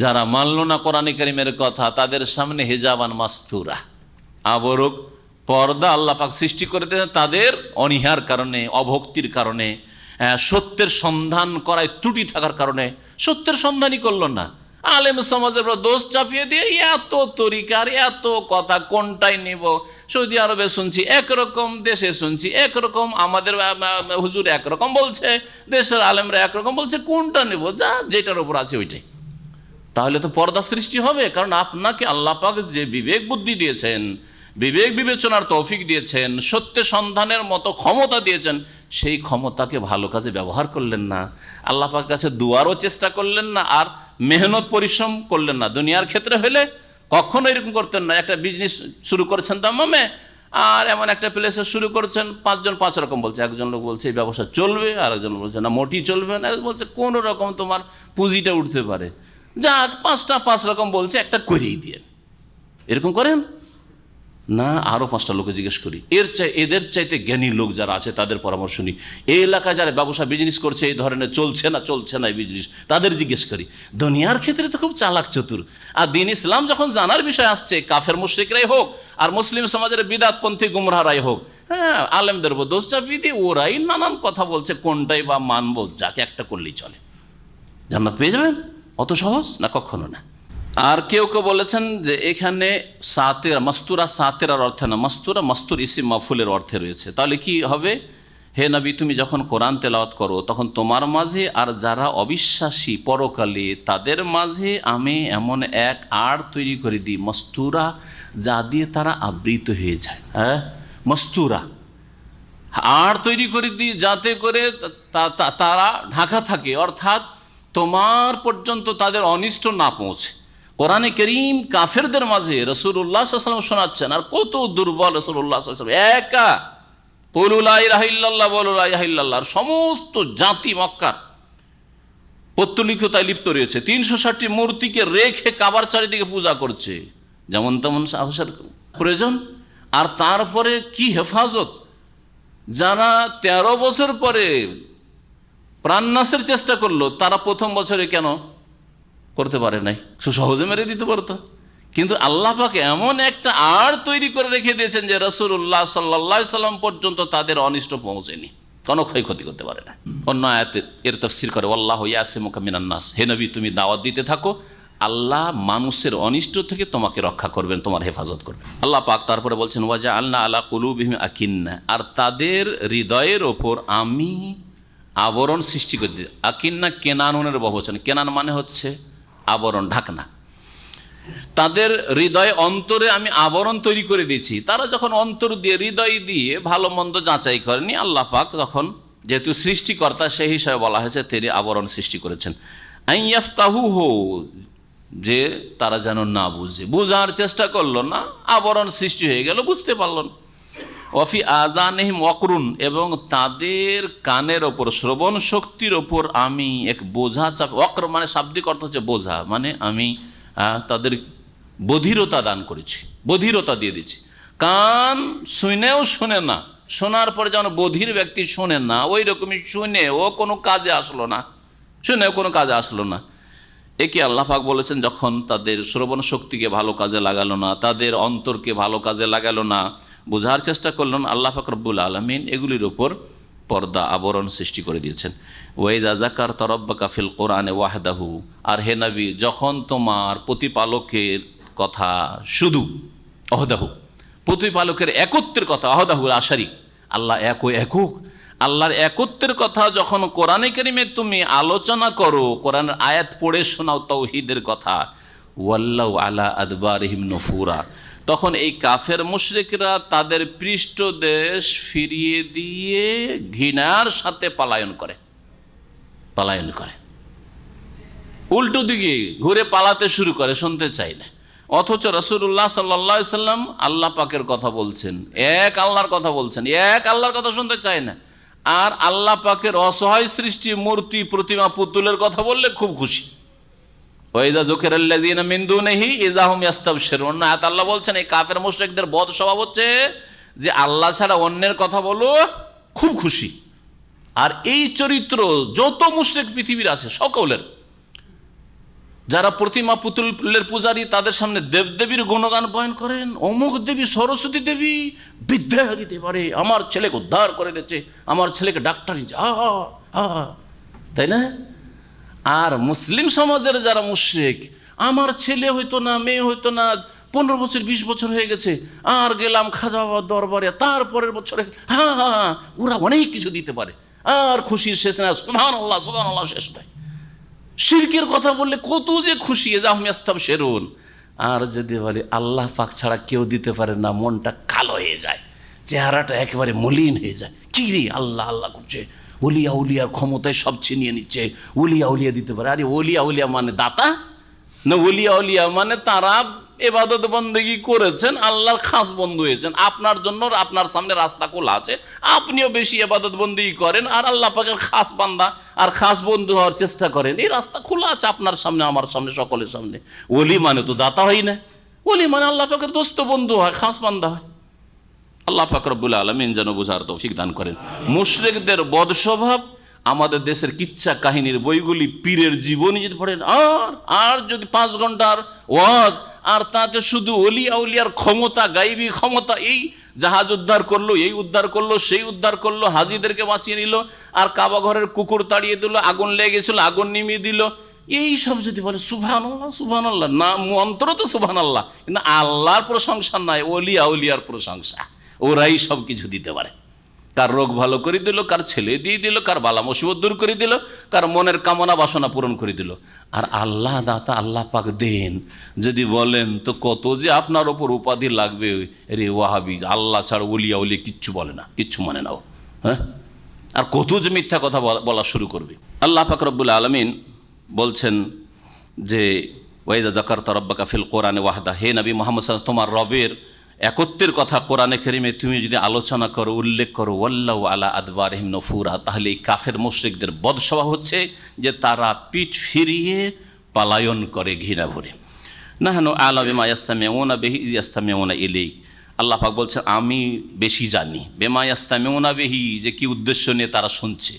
যারা মানল না কোরআনে কারীমের কথা, তাদের সামনে হিজাবান মাস্তুরা, আবরক, পর্দা আল্লাহ পাক সৃষ্টি করে দেন তাদের অনীহার কারণে, অভক্তির কারণে, সত্যের সন্ধান করায় ত্রুটি থাকার কারণে। সত্যের সন্ধানই করল না, আলেম সমাজের দোষ চাপিয়ে দিয়ে এত তরিকার, এত কথা, কোনটাই নিব? সৌদি আরবে শুনছি একরকম, দেশে শুনছি একরকম, আমাদের হুজুর একরকম বলছে, দেশের আলেমরা একরকম বলছে, কোনটা নেব? যা যেটার উপর আছে ওইটাই। তাহলে তো পর্দা সৃষ্টি হবে, কারণ আপনাকে আল্লাহ পাক যে বিবেক বুদ্ধি দিয়েছেন, বিবেক বিবেচনার তৌফিক দিয়েছেন, সত্যের সন্ধানের মতো ক্ষমতা দিয়েছেন, সেই ক্ষমতাকে ভালো কাজে ব্যবহার করলেন না, আল্লাহ পাকের কাছে দুয়ারও চেষ্টা করলেন না, আর মেহনত পরিশ্রম করলেন না। দুনিয়ার ক্ষেত্রে হলে কখনো এরকম করতেন না। একটা বিজনেস শুরু করেছেন দাম্মামে, আর এমন একটা প্লেসে শুরু করেছেন, 5 জন 5 রকম বলছে। একজন লোক বলছে এই ব্যবসা চলবে, আর একজন বলছে না মোটি চলবে না, বলছে কোনো রকম তোমার পুঁজিটা উঠতে পারে, যাক 5টা 5 রকম বলছে, একটা করেই দিয়ে। এরকম করেন না, আরও 5টা লোকে জিজ্ঞেস করি, এদের চাইতে জ্ঞানী লোক যারা আছে তাদের পরামর্শ নিই। এই এলাকায় যারা ব্যবসা বিজনেস করছে এই ধরনের, চলছে না এই বিজনেস, তাদের জিজ্ঞেস করি। দুনিয়ার ক্ষেত্রে তো খুব চালাক চতুর। আর দ্বীন ইসলাম যখন জানার বিষয় আসছে, কাফের মুশরিকরাই হোক আর মুসলিম সমাজের বিদাতপন্থী গুমরাহরাই হোক, হ্যাঁ, আলেমদের দোষ চাপিয়ে দিয়ে ওরাই নানান কথা বলছে, কোনটাই বা মানবো? যাকে একটা করলেই চলে, জান্নাত পেয়ে যাবেন, অত সহজ না, কখনো না। আর কেউ কেউ বলেছেন যে এখানে সাতেরা, মাস্তুরা সাতেরার অর্থে না, মাস্তুরা মাস্তুর ইসিম মাফুলের অর্থে রয়েছে। তাহলে কি হবে? হে নবী, তুমি যখন কোরআন তেলাওয়াত করো, তখন তোমার মাঝে আর যারা অবিশ্বাসী পরকালে, তাদের মাঝে আমি এমন এক আড় তৈরি করে দিই, মাস্তুরা, যা দিয়ে তারা আবৃত হয়ে যায়। হ্যাঁ, মাস্তুরা, আড় তৈরি করে দিই যাতে করে তারা ঢাকা থাকে, অর্থাৎ তোমার পর্যন্ত তাদের অনিষ্ট না পৌঁছে। কোরআনে কারীম কাফেরদের মাঝে রাসূলুল্লাহ সাল্লাল্লাহু আলাইহি ওয়াসাল্লাম শোনাচ্ছেন, আর কত দুর্বল রাসূলুল্লাহ সাল্লাল্লাহু আলাইহি ওয়াসাল্লাম, একা কুলু লা ইলাহা ইল্লাল্লাহ, বলো লা ইলাহা ইল্লাল্লাহ। সমস্ত জাতি মক্কার পৌত্তলিকতায় লিপ্ত রয়েছে, 360টি মূর্তিকে রেখে কাবার চারিদিকে পূজা করছে, যেমন তেমন সাহসের প্রয়োজন। আর তারপরে কি হেফাজত! যারা 13 বছর পরে প্রাণনাশের চেষ্টা করলো, তারা প্রথম বছরে কেন করতে পারে নাই? সহজে মেরে দিতে পারতো। কিন্তু আল্লাহ পাক এমন একটা আড় তৈরি করে রেখে দিয়েছেন যে রাসূলুল্লাহ সাল্লাল্লাহু আলাইহি সাল্লাম পর্যন্ত তাদের অনিষ্ট পৌঁছেনি, কোনো ক্ষয়ক্ষতি করতে পারে না। অন্য আয়াতে এর তাফসীর করে, আল্লাহু ইয়াসিমুকা মিনান নাস, হে নবী তুমি দাওয়াত দিতে থাকো, আল্লাহ মানুষের অনিষ্ট থেকে তোমাকে রক্ষা করবেন, তোমার হেফাজত করবেন। আল্লাহ পাক তারপরে বলছেন, ওয়াজআলনা আলা কুলুবিহিম আকিন্না, আর তাদের হৃদয়ের ওপর আমি আবরণ সৃষ্টি করে দিই। আকিন্না কেনানুনের বহুবচন, কেনান মানে হচ্ছে আবরণ, ঢাকনা। তাদের হৃদয় অন্তরে আমি আবরণ তৈরি করে দিয়েছি। তারা যখন অন্তর দিয়ে হৃদয় দিয়ে ভালো মন্দ যাচাই করেনি, আল্লাহ পাক তখন যেহেতু সৃষ্টিকর্তা সেই হিসাবে বলা হয়েছে তিনি আবরণ সৃষ্টি করেছেন। আইয়াফতাহুহু, যে তারা যেন না বুঝে, বুঝার চেষ্টা করলো না, আবরণ সৃষ্টি হয়ে গেল, বুঝতে পারল না। ওয়াফি আযানিহিম ওয়াকরুন, এবং তাদের কানের ওপর, শ্রবণ শক্তির ওপর আমি এক বোঝা চাপ। ওয়াকর মানে শাব্দিক অর্থ হচ্ছে বোঝা, মানে আমি তাদের বধিরতা দান করেছি, বধিরতা দিয়ে দিচ্ছি। কান শুনেও শোনে না, শোনার পরে যেন বধির ব্যক্তি শোনে না, ওই রকমই শুনেও কোনো কাজে আসলো না, শুনেও কোনো কাজে আসলো না। একে আল্লাহ পাক বলেছেন যখন তাদের শ্রবণ শক্তিকে ভালো কাজে লাগালো না, তাদের অন্তরকে ভালো কাজে লাগালো না, বোঝার চেষ্টা করলেন, আল্লাহ পাক রব্বুল আলামিন এগুলির ওপর পর্দা, আবরণ সৃষ্টি করে দিয়েছেন। ওয়াইদা যাকারতা রাব্বাকা ফিল কোরআনে ওয়াহদাহু, আর হে নবী যখন তোমার প্রতিপালকের কথা শুধু, অহদাহু প্রতিপালকের একত্বের কথা, অহদাহু আশারিক, আল্লাহ একক, আল্লাহর একত্বের কথা যখন কোরআনে কারিমে তুমি আলোচনা করো, কোরআনের আয়াত পড়ে শোনাও তাওহীদের কথা, ওয়াল্লাহু আলা আদবারিহিম নুফুরা, তখন এই কাফের মুশরিকরা তাদের পৃষ্ঠদেশ ফিরিয়ে দিয়ে ঘৃণার সাথে পলায়ন করে, উল্টো দিকে ঘুরে পালাতে শুরু করে, শুনতে চাই না। অথচ রাসূলুল্লাহ সাল্লাল্লাহু আলাইহি সাল্লাম আল্লাহ পাকের কথা বলছেন, এক আল্লাহর কথা বলছেন, এক আল্লাহর কথা শুনতে চায় না। আর আল্লাহ পাকের অসহায় সৃষ্টি মূর্তি, প্রতিমা, পুতুলের কথা বললে খুব খুশি। ওয়াইদা যুকিরাল্লাযীনা মিন দুনিহি ইযা হুম ইস্তাবশিরুন, আল্লাহ বলছেন এই কাফের মুশরিকদের বদ স্বভাব হচ্ছে যে আল্লাহ ছাড়া অন্যের কথা বলো খুব খুশি। আর এই চরিত্র যত মুশরিক পৃথিবীর আছে সকলের, যারা প্রতিমা পুতুলের পূজারী, তাদের সামনে দেবদেবীর গুণগান বয়ান করেন, অমুক দেবী সরস্বতী দেবী বিদ্যা দিতে পারে, আমার ছেলেকে উদ্ধার করে দিচ্ছে, আমার ছেলেকে ডাক্তারি, তাই না? আর মুসলিম সমাজের যারা মুশরিক, আমার ছেলে হইতো না, মেয়ে হইতো না, 15 বছর 20 বছর হয়ে গেছে, আর গেলাম খাজা বাবার দরবারে, তারপরের বছরে ওরা অনেক কিছু দিতে পারে, আর খুশির শেষ না, সুবহানাল্লাহ সুবহানাল্লাহ শেষ নয়। শিরকের কথা বললে কত যে খুশি, জাহুম ইস্তাবশিরুন। আর যদি বলে আল্লাহ পাক ছাড়া কেউ দিতে পারে না, মনটা কালো হয়ে যায়, চেহারাটা একেবারে মলিন হয়ে যায়। কি রে আল্লাহ আল্লাহ করছে, ওলিয়া উলিয়ার ক্ষমতায় সব ছিনিয়ে নিচ্ছে, ওলিয়া উলিয়া দিতে পারে। আরে ওলিয়া উলিয়া মানে দাতা না, ওলিয়া উলিয়া মানে তারা ইবাদত বন্দেগী করেছেন, আল্লাহর খাস বন্ধু হয়েছেন, আপনার জন্য আপনার সামনে রাস্তা খোলা আছে, আপনিও বেশি ইবাদত বন্দেগী করেন, আর আল্লাহ পাকের খাস বান্দা আর খাস বন্ধু হওয়ার চেষ্টা করেন, এই রাস্তা খোলা আছে আপনার সামনে, আমার সামনে, সকলের সামনে। ওলি মানে তো দাতা হয় না, ওলি মানে আল্লাহ পাকের দোস্ত বন্ধু হয়, খাস বান্দা হয়। আল্লাহ পাক রব্বুল আলামিন যেন বোঝার তৌফিক দান করেন। মুশরিকদের বদ স্বভাব আমাদের দেশের কিচ্ছা কাহিনীর বইগুলি, পীরের জীবনী যদি পড়েন, আর যদি 5 ঘন্টার ওয়াজ, আর তাতে শুধু ওলি আউলিয়ার ক্ষমতা, গাইবী ক্ষমতা, এই জাহাজ উদ্ধার করলো, এই উদ্ধার করলো, সেই উদ্ধার করলো, হাজিদেরকে বাঁচিয়ে নিল, আর কাবা ঘরের কুকুর তাড়িয়ে দিল, আগুন লেগেছিল আগুন নিমিয়ে দিল, এই সব যদি বলে সুবহানাল্লাহ সুবহানাল্লাহ, না মন্ত্র তো সুবহানাল্লাহ, কিন্তু আল্লাহর প্রশংসা নাই, ওলি আউলিয়ার প্রশংসা, ওরাই সব কিছু দিতে পারে। কার রোগ ভালো করে দিল, কার ছেলে দিয়ে দিল, কার বালা মুসিবত দূর করে দিল, কার মনের কামনা বাসনা পূরণ করে দিল। আর আল্লাহ দাতা, আল্লাহ পাক দেন যদি বলেন, তো কত যে আপনার ওপর উপাধি লাগবে, রে ওয়াহাবি, আল্লাহ ছাড়া ওলিয়া উলিয়া কিচ্ছু বলে না, কিচ্ছু মানে নাও, হ্যাঁ, আর কত যে মিথ্যা কথা বলা শুরু করবে। আল্লাহ পাক রব্বুল আলামিন বলছেন যে ওয়াইদা যাকারতা রাব্বাকা ফিল কোরআনে ওয়াহদা, হে নবী মুহাম্মদ সাল্লাল্লাহু আলাইহি ওয়াসাল্লাম, তোমার রবের একত্বের কথা কোরআনে কারিমে তুমি যদি আলোচনা করো, উল্লেখ করো, ওয়াল্লাহু আলা আদবারিহিম নুফুরা, তাহলে এই কাফের মুশরিকদের বদস্বভাব হচ্ছে যে তারা পিঠ ফিরিয়ে পালায়ন করে ঘৃণা ভরে। নাহনু আ'লামু বিমা ইয়াস্তামিউনা বিহি ইয ইয়াস্তামিউনা ইলাইক, আল্লাহ পাক বলছেন আমি বেশি জানি, বিমা ইয়াস্তামিউনা বিহি, যে কি উদ্দেশ্য নিয়ে তারা শুনছে,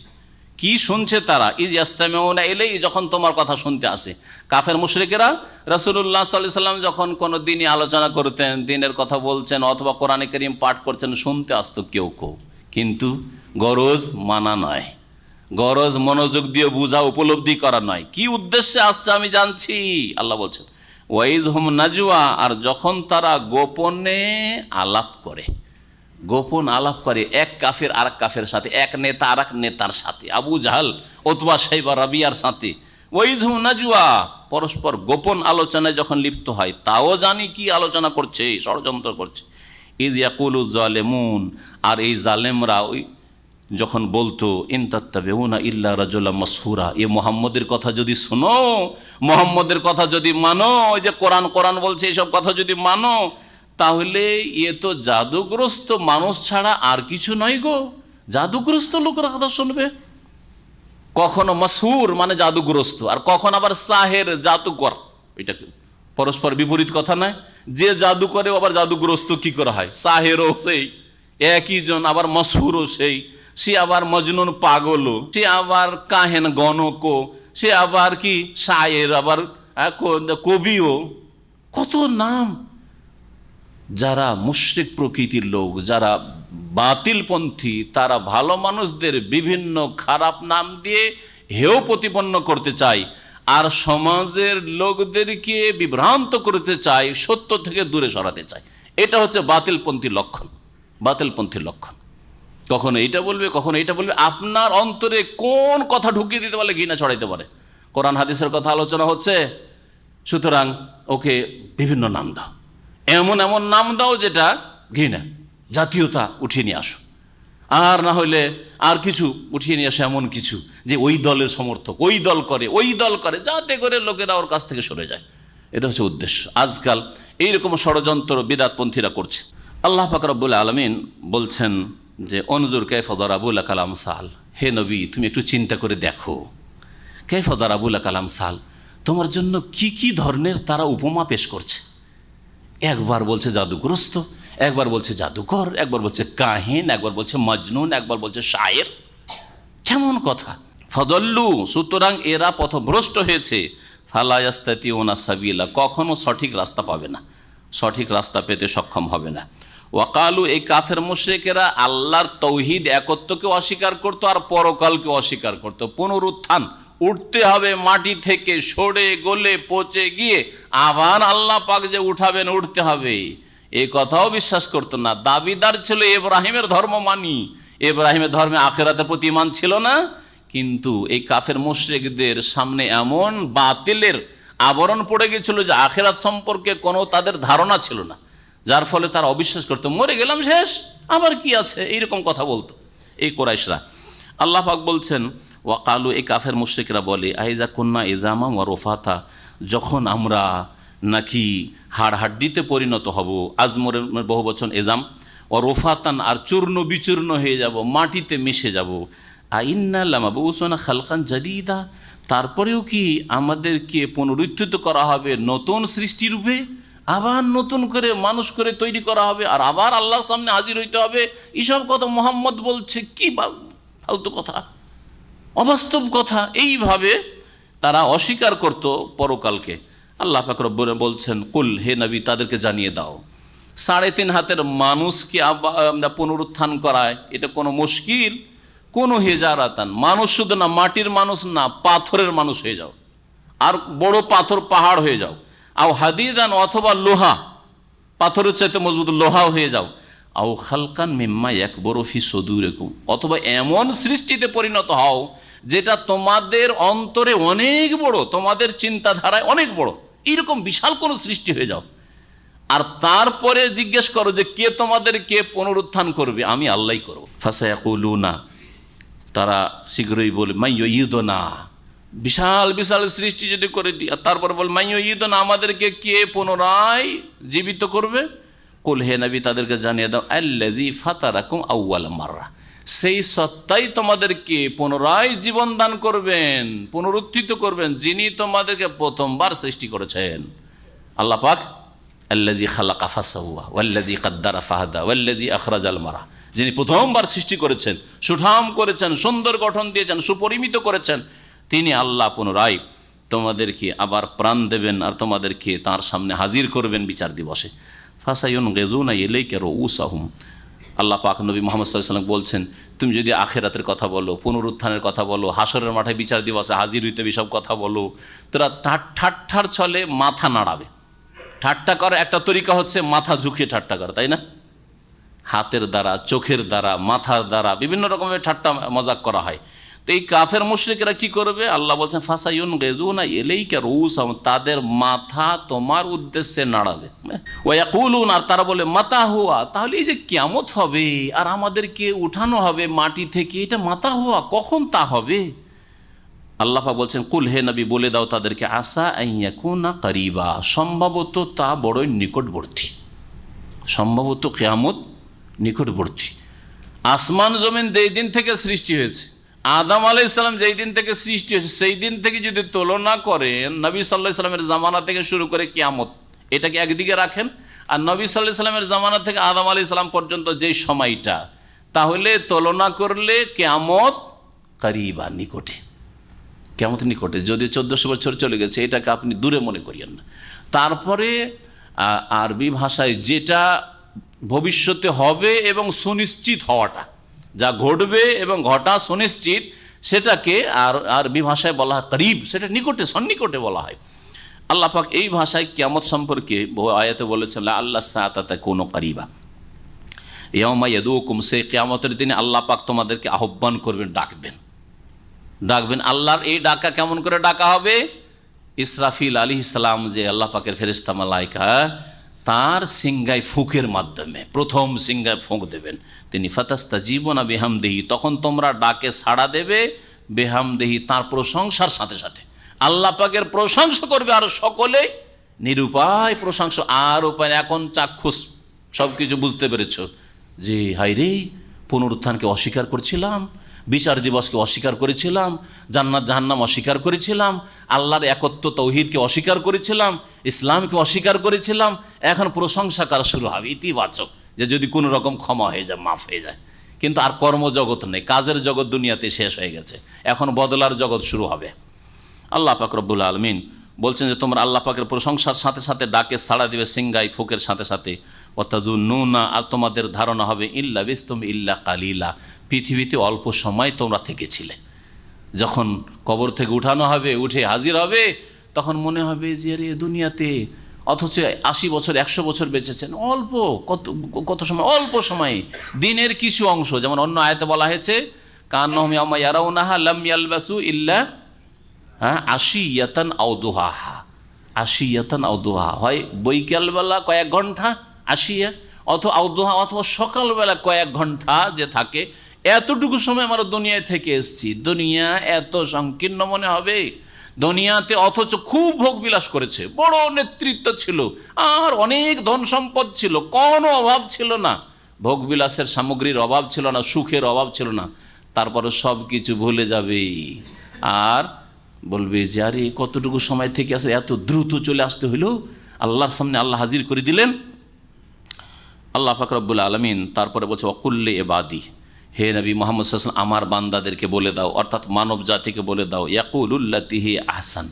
কি শুনছে তারা, ইয ইয়াস্তামিউনা ইলাইহি, যখন তোমার কথা শুনতে আসে। কাফের মুশরিকেরা রাসূলুল্লাহ সাল্লাল্লাহু আলাইহি সাল্লাম যখন কোনো দিনই আলোচনা করতেন, দিনের কথা বলছেন অথবা কোরআনে কারীম পাঠ করছেন, শুনতে আসতো কেউ কেউ, কিন্তু গরজ মানা নয়, গরজ মনোযোগ দিয়ে বুঝা উপলব্ধি করা নয়, কি উদ্দেশ্যে আসছে আমি জানছি। আল্লাহ বলছেন ওয়াইজ হুম নাজওয়া, আর যখন তারা গোপনে আলাপ করে, গোপন আলাপ করে, এক কাফের আর এক কাফের সাথে, এক নেতা আর এক নেতার সাথে, আবু জাহাল, উতবা, শাইবা, রাবিয়ার সাথে, ওয়াইজ হুম নাজওয়া, পরস্পর গোপন আলোচনায় যখন লিপ্ত হয়, তাও জানি কি আলোচনা করছে, ষড়যন্ত্র করছে। ইয ইয়াকুলু যালিমুন, আর এই জালেমরা ওই যখন বলতো ইন তাত্তাবিউনা ইল্লা রাজুলাম মাসহুরা, এ মুহাম্মদের কথা যদি শোনো, মুহাম্মদের কথা যদি মানো, ওই যে কোরআন কোরআন বলছে এইসব কথা যদি মানো, তাহলে এ তো জাদুগ্রস্ত মানুষ ছাড়া আর কিছু নয় গো। জাদুগ্রস্ত লোকেরা কথা শুনবে। কখনো মাসহুর মানে জাদুগ্রস্ত, আর কখন আবার সাহের জাদুকর, এটা পরস্পর বিপরীত কথা নয়। যে জাদু করে আবার জাদুগ্রস্ত কি করে হয়? সাহেরও সেই একই জন, আবার মাসহুরও সেই, সে আবার মজনুন পাগলও, সে আবার কাহেন গণকও, সে আবার কি শায়ের, আবার কবিও, কত নাম। যারা মুশরিক প্রকৃতির লোক, যারা বাতিলপন্থী, তারা ভালো মানুষদের বিভিন্ন খারাপ নাম দিয়ে হেয় প্রতিপন্ন করতে চায়, আর সমাজের লোকদেরকে বিভ্রান্ত করতে চায়, সত্য থেকে দূরে সরাতে চায়। এটা হচ্ছে বাতিলপন্থীর লক্ষণ, বাতিলপন্থীর লক্ষণ। কখনো এইটা বলবে, কখনো এইটা বলবে। আপনার অন্তরে কোন কথা ঢুকিয়ে দিতে পারলে ঘৃণা ছড়াইতে পারে? কোরআন হাদিসের কথা আলোচনা হচ্ছে, সুতরাং ওকে বিভিন্ন নাম দাও, এমন এমন নাম দাও যেটা ঘৃণা, জাতীয়তা উঠিয়ে নিয়ে আসো, আর না হইলে আর কিছু উঠিয়ে নিয়ে আসো, এমন কিছু যে ওই দলের সমর্থক, ওই দল করে, ওই দল করে, যাতে করে লোকেরা ওর কাছ থেকে সরে যায়। এটা হচ্ছে উদ্দেশ্য। আজকাল এইরকম ষড়যন্ত্র বিদআতপন্থীরা করছে। আল্লাহ পাক রব্বুল আলামিন বলছেন যে অনজুর কাইফা দারাবু লাকাল আমসাল, হে নবী তুমি একটু চিন্তা করে দেখো, কাইফা দারাবু লাকাল আমসাল, তোমার জন্য কি কি ধরনের তারা উপমা পেশ করছে। একবার বলছে জাদুগ্রস্ত, একবার বলছে জাদুকর, একবার বলছে কাহিন, একবার বলছে মজনুন, একবার বলছে শায়ের। কেমন কথা! ফদল্লু, সুতরাং এরা পথভ্রষ্ট হয়েছে। ফালা ইয়াস্তাতিউনা সাবিলা, কখনো সঠিক রাস্তা পাবে না, সঠিক রাস্তা পেতে সক্ষম হবে না। ওয়াকালু, এই কাফের মুশরিকেরা আল্লাহর তৌহিদ একত্বকে অস্বীকার করতো আর পরকালকে অস্বীকার করতো। পুনরুত্থান, উঠতে হবে মাটি থেকে, সরে গলে পচে গিয়ে আবার আল্লাহ পাক যে উঠাবেন, উঠতে হবে, এই কথাও বিশ্বাস করতো না। দাবিদার ছিল ইব্রাহিমের ধর্ম মানি, ইব্রাহিমের ধর্মে আখিরাতের প্রতি ঈমান ছিল না। কিন্তু এই কাফের মুশরিকদের সামনে এমন বাতিলের আবরণ পড়ে গেছিল যে আখিরাত সম্পর্কে কোনো তাদের ধারণা ছিল না, যার ফলে তারা অবিশ্বাস করতো। মরে গেলাম শেষ, আবার কি আছে, এইরকম কথা বলতো এই কুরাইশরা। আল্লাহ পাক বলছেন ওয়াকালু, এই কাফের মুশরিকরা বলে আইজা কুন্না ইজামা ওয়া রুফাতা, যখন আমরা নাকি হাড় হাড্ডিতে পরিণত হব, আজমরের বহু বচন এজাম, ও রুফাতান, আর চূর্ণ বিচূর্ণ হয়ে যাব, মাটিতে মিশে যাব, আইন্না লামাবউসুনা খালকান জাদীদা, তারপরেও কি আমাদেরকে পুনরুত্থিত করা হবে নতুন সৃষ্টিরূপে, আবার নতুন করে মানুষ করে তৈরি করা হবে, আর আবার আল্লাহর সামনে হাজির হইতে হবে। এইসব কথা মুহাম্মদ বলছে, কি ফালতু কথা, অবাস্তব কথা। এইভাবে তারা অস্বীকার করত পরকালকে। আল্লাহ পাক রব্বুল বলছেন কুল, হে নবী তাদেরকে জানিয়ে দাও, 3.5 হাতের মানুষকে পুনরুত্থান করায় এটা কোনো মুশকিল? কোনো হেজারাতান, মানুষ শুধু না, মাটির মানুষ না, পাথরের মানুষ হয়ে যাও, আর বড় পাথর পাহাড় হয়ে যাও, আও হাদিদান, অথবা লোহা, পাথরের চাইতে মজবুত লোহাও হয়ে যাও, আও খালকান মিম্মা ইয়াকবুরু ফি সুদুরিকুম, অথবা এমন সৃষ্টিতে পরিণত হও যেটা তোমাদের অন্তরে অনেক বড়, তোমাদের চিন্তাধারায় অনেক বড়, এইরকম বিশাল কোনো সৃষ্টি হয়ে যাও। আর তারপরে জিজ্ঞেস করো যে কে তোমাদেরকে পুনরুত্থান করবে? আমি আল্লাহই করব। ফাসায়াকুলুনা, তারা শীঘ্রই বলে মাইয়ুইদুনা, বিশাল বিশাল সৃষ্টি যদি করে দিই, আর তারপর বল মাইয়ুইদুনা, আমাদেরকে কে পুনরায় জীবিত করবে? কুল, হে নবী তাদেরকে জানিয়ে দাও, আল্লাযী ফাতারাকুম আউওয়াল মাররা, সেই সত্তাই তোমাদেরকে পুনরায় জীবন দান করবেন, পুনরুত্থিত করবেন, যিনি তোমাদেরকে প্রথমবার সৃষ্টি করেছেন। আল্লাহ পাক আল্লাযী খালাকা ফাসাওয়া ওয়াল্লাযী কাদ্দারা ফাহাদা ওয়াল্লাযী আখরাজাল মারআ, যিনি প্রথমবার সৃষ্টি করেছেন, সুঠাম করেছেন, সুন্দর গঠন দিয়েছেন, সুপরিমিত করেছেন, তিনি আল্লাহ পুনরায় তোমাদেরকে আবার প্রাণ দেবেন, আর তোমাদেরকে তার সামনে হাজির করবেন বিচার দিবসে। ফাসায়ুনগিযুনা ইলাইকা রুউসাহুম, আল্লাহ পাক নবী মুহাম্মদ সাল্লাল্লাহু আলাইহি ওয়াসাল্লাম বলছেন, তুমি যদি আখিরাতের কথা বলো, পুনরুত্থানের কথা বলো, হাসরের মাঠে বিচার দিবসে হাজির হইতে হবে, সব কথা বলো, তোরা ঠাট্টার ছলে মাথা নাড়াবে। ঠাট্টা করার একটা তরিকা হচ্ছে মাথা ঝুঁকিয়ে ঠাট্টা করা, তাই না? হাতের দ্বারা, চোখের দ্বারা, মাথার দ্বারা বিভিন্ন রকমের ঠাট্টা মজাক করা হয়। তো এই কাফের মুশরিকরা কি করবে? আল্লাহ বলছেন ফাসায়ুন গেজুনা ইলাইকা রুউসাহুম, তাদের মাথা তোমার উদ্দেশ্যে নাড়াবে। ওয়া ইয়াকুলুন, আর তারা বলে মাতা হুয়া, তাহলে এই যে কিয়ামত হবে আর আমাদেরকে উঠানো হবে মাটি থেকে, এটা মাতা হুয়া, কখন তা হবে? আল্লাহ পাক বলছেন কুল, হে নবী বলে দাও তাদেরকে, আসা আইয়াকুনা করিবা, সম্ভবত তা বড়ই নিকটবর্তী, সম্ভবত কিয়ামত নিকটবর্তী। আসমান জমিন যেই দিন থেকে সৃষ্টি হয়েছে, আদম আলাইহিস সালাম যেই দিন থেকে সৃষ্টি হয়েছে, সেই দিন থেকে যদি তুলনা করেন নবী সাল্লাল্লাহু আলাইহি সাল্লামের জামানা থেকে শুরু করে কিয়ামত, এটাকে একদিকে রাখেন, আর নবী সাল্লাল্লাহু আলাইহি সাল্লামের জামানা থেকে আদম আলাইহিস সালাম পর্যন্ত যেই সময়টা, তাহলে তুলনা করলে কিয়ামত করিবা, নিকটে, কিয়ামত নিকটে। যদি 1400 বছর চলে গেছে, এটাকে আপনি দূরে মনে করিয়েন না। তারপরে আরবি ভাষায় যেটা ভবিষ্যতে হবে এবং সুনিশ্চিত হওয়াটা, যা ঘটবে এবং ঘটা সুনিশ্চিত, সেটাকে আরবি ভাষায় বলা হয় করিব, সেটা নিকটে, সন্নিকটে বলা হয়। আল্লাহ পাক এই ভাষায় কিয়ামত সম্পর্কে আয়াতে বলেছেন আল্লাহ সাআতা কোনো করিবা, ইয়াউমা ইয়াদুকুম, সে কিয়ামতের দিনে আল্লাহ পাক তোমাদেরকে আহ্বান করবেন, ডাকবেন। আল্লাহর এই ডাকা কেমন করে ডাকা হবে? ইসরাফিল আলাইহিস সালাম, যে আল্লাহ পাকের ফেরেশতা মালাইকা, তার সিংগায় ফুঁকের মাধ্যমে প্রথম সিংগায় ফুঁক দেবেন তিনি। ফাতাস্তাজিবুনা বিহামদিহি, তখন তোমরা ডাকে সাড়া দেবে, বিহামদিহি, তার প্রশংসার সাথে সাথে আল্লাহ পাকের প্রশংসা করবে, আর সকলে নিরুপায় প্রশংসা, আর উপায়, এখন চাক্ষুষ সব কিছু বুঝতে পেরেছ যে হায় রে, পুনরুত্থানকে অস্বীকার করছিলাম, বিচার দিবসকে অস্বীকার করেছিলাম, জান্নাত জাহান্নাম অস্বীকার করেছিলাম, আল্লাহর একত্ব তৌহিদকে অস্বীকার করেছিলাম, ইসলামকে অস্বীকার করেছিলাম, এখন প্রশংসা করা শুরু হবে, ইতিবাচক, যে যদি কোনো রকম ক্ষমা হয়ে যায়, মাফ হয়ে যায়। কিন্তু আর কর্মজগৎ নেই, কাজের জগৎ দুনিয়াতে শেষ হয়ে গেছে, এখন বদলার জগৎ শুরু হবে। আল্লাহ পাক রব্বুল আলামিন বলছেন যে তোমরা আল্লাহ পাকের প্রশংসার সাথে সাথে ডাকে সাড়া দিবে, সিংগাই ফুকের সাথে সাথে, ওয়াতাজুন্নুনা, আর তোমাদের ধারণা হবে ইল্লা বিস্তুম ইল্লা কালিলা, পৃথিবীতে অল্প সময় তোমরা থেকেছিলে। যখন কবর থেকে উঠানো হবে, উঠে হাজির হবে, তখন মনে হবে যে আরে দুনিয়াতে অথচ 80 বছর 100 বছর বেঁচেছেন, অল্প, কত সময়, অল্প সময়ে দিনের কিছু অংশ, যেমন অন্য আয়াতে বলা হয়েছে কান্নাহুম ইয়াওমা ইয়ারাউনাহা লাম ইয়ালবাসু ইল্লা আশিয়াতান আও দুহাহা, আশিয়াতান আও দুহা, হয় বৈকালবেলা কয়েক ঘন্টা আশিয়া, অথবা আউদোহা, অথবা সকালবেলা কয়েক ঘন্টা যে থাকে, এতটুকু সময় আমরা দুনিয়ায় থেকে এসেছি। দুনিয়া এত সংকীর্ণ মনে হবে দুনিয়াতে, অথচ খুব ভোগ বিলাস করেছে, বড় নেতৃত্ব ছিল, আর অনেক ধন সম্পদ ছিল, কোনো অভাব ছিল না, ভোগ বিলাসের সামগ্রীর অভাব ছিল না, সুখের অভাব ছিল না। তারপরে সব কিছু ভুলে যাবে, আর বলবে যে আরে কতটুকু সময় থেকে আসে, এত দ্রুত চলে আসতে হইল, আল্লাহর সামনে আল্লাহ হাজির করে দিলেন। আল্লাহ পাক রব্বুল আলামিন তারপরে বলছে ওয়াকুল্লি ইবাদি, হে নবী মুহাম্মদ সাল্লাল্লাহু আলাইহি ওয়াসাল্লাম, আমার বান্দাদেরকে বলে দাও, অর্থাৎ মানব জাতিকে বলে দাও, ইয়াকুলুল্লাতি হি আহসান।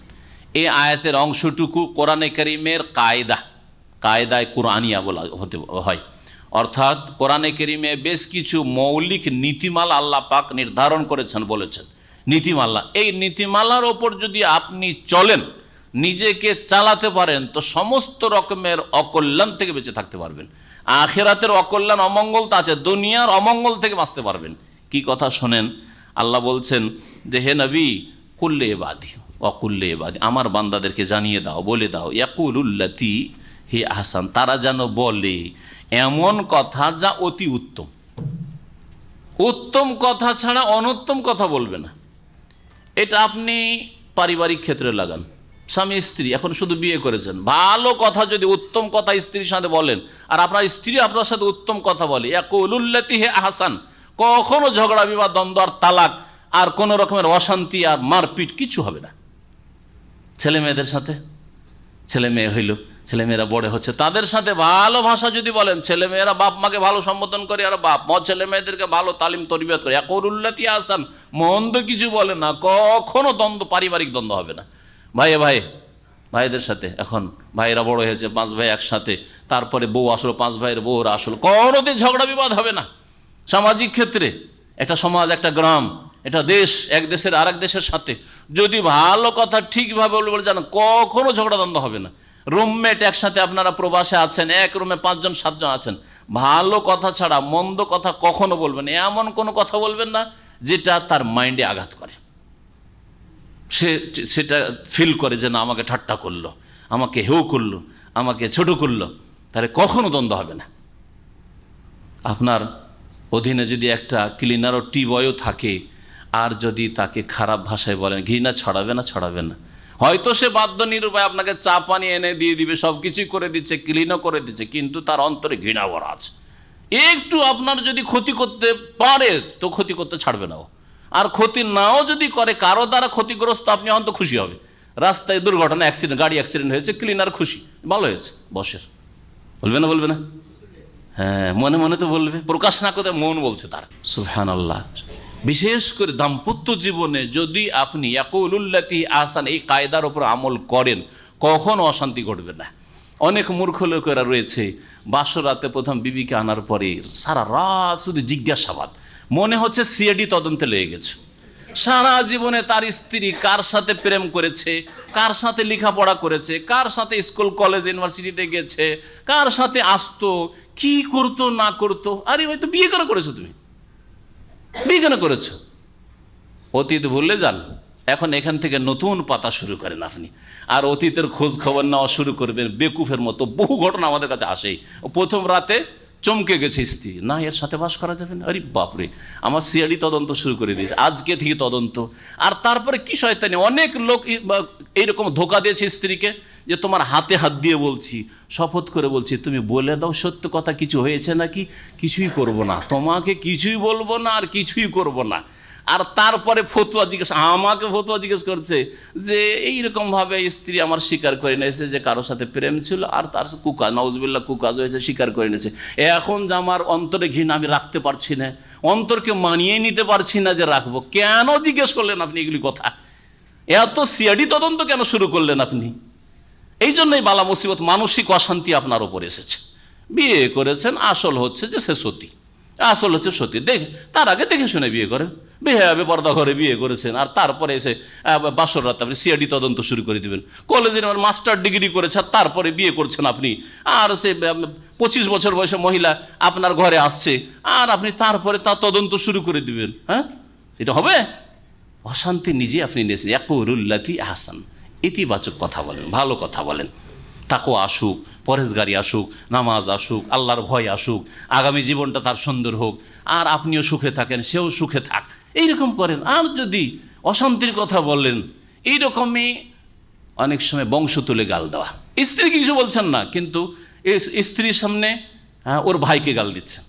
এই আয়াতের অংশটুকু কোরআনে কারীমের কায়দায় কুরআনিয়া বলা হতে হয়, অর্থাৎ কোরআনে কারীমে বেশ কিছু মৌলিক নীতিমালা আল্লাহ পাক নির্ধারণ করেছেন, বলেছেন নীতিমালা। এই নীতিমালার ওপর যদি আপনি চলেন, নিজেকে চালাতে পারেন, তো সমস্ত রকমের অকল্যাণ থেকে বেঁচে থাকতে পারবেন। আখিরাতের অকল্যাণ অমঙ্গল তো আছে, দুনিয়ার অমঙ্গল থেকে বাঁচতে পারবেন। কি কথা শোনেন, আল্লাহ বলছেন যে হে নবী কুল্লে ইবাদি ওয়াকুল্লে ইবাদি, আমার বান্দাদেরকে জানিয়ে দাও, বলে দাও, ইয়াকুলুল্লাতি হি আহসান, তারা যেন বলে এমন কথা যা অতি উত্তম, উত্তম কথা ছাড়া অনুত্তম কথা বলবে না। এটা আপনি পারিবারিক ক্ষেত্রে লাগান, স্বামী স্ত্রী এখন শুধু বিয়ে করেছেন, ভালো কথা যদি উত্তম কথা স্ত্রীর সাথে বলেন, আর আপনার স্ত্রী আপনার সাথে উত্তম কথা বলে, ইয়াকুলুল্লাতি হি আহসান, কখনো ঝগড়া বিবাদ দ্বন্দ্ব আর তালাক আর কোনো রকমের অশান্তি আর মারপিট কিছু হবে না। ছেলে মেয়েদের সাথে, ছেলে মেয়ে হইল, ছেলে মেয়েরা বড় হচ্ছে, তাদের সাথে ভালো ভাষা যদি বলেন, ছেলে মেয়েরা বাপ মাকে ভালো সম্বোধন করে, আর বাপ মা ছেলে মেয়েদেরকে ভালো তালিম তরবিয়ত করে, ইয়াকুলুল্লাতি আহসান, মন্দ কিছু বলে না, কখনো দ্বন্দ্ব, পারিবারিক দ্বন্দ্ব হবে না। ভাইদের সাথে, এখন ভাইয়েরা বড় হয়েছে, 5 ভাই একসাথে, তারপরে বউ আসলো, 5 ভাইয়ের বউরা আসলো, কোনোদিন ঝগড়া বিবাদ হবে না। সামাজিক ক্ষেত্রে একটা সমাজ, একটা গ্রাম, এটা দেশ, এক দেশের আরেক দেশের সাথে যদি ভালো কথা ঠিকভাবে বলে জানো, কখনো ঝগড়া দ্বন্দ্ব হবে না। রুমমেট একসাথে, আপনারা প্রবাসে আছেন, এক রুমে 5 জন 7 জন আছেন, ভালো কথা ছাড়া মন্দ কথা কখনো বলবেন না, এমন কোনো কথা বলবেন না যেটা তার মাইন্ডে আঘাত করে, সেটা ফিল করে যে না আমাকে ঠাট্টা করলো, আমাকে হেউ করলো, আমাকে ছোট করলো, তাহলে কখনো দ্বন্দ্ব হবে না। আপনার অধীনে যদি একটা ক্লিনার ও টি বয়ও থাকে, আর যদি তাকে খারাপ ভাষায় বলেন, ঘৃণা ছড়াবে না? ছড়াবে না? হয়তো সে বাধ্য নিরুপায় আপনাকে চা পানি এনে দিয়ে দিবে, সব কিছুই করে দিচ্ছে, ক্লিনও করে দিচ্ছে, কিন্তু তার অন্তরে ঘৃণা ভরা আছে। একটু আপনার যদি ক্ষতি করতে পারে তো ক্ষতি করতে ছাড়বে না ও। আর ক্ষতি নাও যদি করে, কারো দ্বারা ক্ষতিগ্রস্ত আপনি হয়তো খুশি হবে। রাস্তায় দুর্ঘটনা, অ্যাক্সিডেন্ট, গাড়ি অ্যাক্সিডেন্ট হয়েছে, ক্লিনার খুশি, ভালো হয়েছে, বসের, বলবে না? বলবে না? হ্যাঁ, মনে মনে তো বলবে, প্রকাশ না করে মন বলছে তার। সুবহানাল্লাহ। বিশেষ করে দাম্পত্য জীবনে যদি আপনি ইয়াকুলুল্লাতি আহসান এই কায়দার উপর আমল করেন, কখনো অশান্তি ঘটবে না। অনেক মূর্খ লোকেরা রয়েছে, বাসর রাতে প্রথম বিবিকে আনার পরে সারা রাত শুধু জিজ্ঞাসাবাদ, মনে হচ্ছে সিআইডি তদন্তে লেগে গেছে। সারা জীবনে তার স্ত্রী কার সাথে প্রেম করেছে, কার সাথে লেখাপড়া করেছে, কার সাথে স্কুল কলেজ ইউনিভার্সিটিতে গেছে, কার সাথে আসতো, কি করতো না করতো। আরে ভাই, তো বিয়ে কেন করেছো তুমি? বিয়ে কেন করেছো? অতীত ভুলে যান, এখন এখান থেকে নতুন পাতা শুরু করেন আপনি, আর অতীতের খোঁজ খবর নেওয়া শুরু করবেন বেকুফের মতো। বহু ঘটনা আমাদের কাছে আসেই। প্রথম রাতে চমকে গেছে স্ত্রী, না এর সাথে বাস করা যাবে না, আরে বাপরে, আমার সিআইডি তদন্ত শুরু করে দিয়েছে, আজকে থেকে তদন্ত। আর তারপরে কি শয়তানি, অনেক লোক এইরকম ধোকা দিয়েছে স্ত্রীকে, যে তোমার হাতে হাত দিয়ে বলছি, শপথ করে বলছি, তুমি বলে দাও সত্য কথা, কিছু হয়েছে নাকি? কিছুই করব না, তোমাকে কিছুই বলবো না, আর কিছুই করব না। আর তারপরে ফতুয়া জিজ্ঞেস, আমাকে ফতুয়া জিজ্ঞেস করছে যে এইরকমভাবে স্ত্রী আমার স্বীকার করে নিয়েছে যে কারোর সাথে প্রেম ছিল, আর তার নাউজুবিল্লাহ কুকাজ হয়েছে, স্বীকার করে নিয়েছে। এখন যে আমার অন্তরে ঘৃণা আমি রাখতে পারছি না, অন্তরকে মানিয়ে নিতে পারছি না যে রাখবো। কেন জিজ্ঞেস করলেন আপনি এগুলি কথা? এত সিআইডি তদন্ত কেন শুরু করলেন আপনি? এই জন্যই বালা মুসিবত, মানসিক অশান্তি আপনার ওপর এসেছে। বিয়ে করেছেন, আসল হচ্ছে যে সে সতী, আসল হচ্ছে সতী। তার আগে দেখে শুনে বিয়ে করেন, বিয়ে হবে, পর্দা ঘরে বিয়ে করেছেন, আর তারপরে এসে বাসর রাতে আপনি সিআইডি তদন্ত শুরু করে দেবেন। কলেজে মাস্টার ডিগ্রি করেছে, আর তারপরে বিয়ে করছেন আপনি, আর সে 25 বছর বয়সে মহিলা আপনার ঘরে আসছে, আর আপনি তারপরে তার তদন্ত শুরু করে দিবেন। হ্যাঁ, এটা হবে? অশান্তি নিজে আপনি নিয়েছেন। ইয়াকুলুল্লাতি আহসান, ইতিবাচক কথা বলেন, ভালো কথা বলেন, তাকওয়া আসুক, পরহেজগারি আসুক, নামাজ আসুক, আল্লাহর ভয় আসুক, আগামী জীবনটা তার সুন্দর হোক, আর আপনিও সুখে থাকেন, সেও সুখে থাক, এইরকম করেন। আর যদি অশান্তির কথা বললেন, এইরকমই অনেক সময় বংশ তুলে গাল দেওয়া। স্ত্রী কিছু বলছেন না, কিন্তু স্ত্রীর সামনে ওর ভাইকে গাল দিচ্ছেন,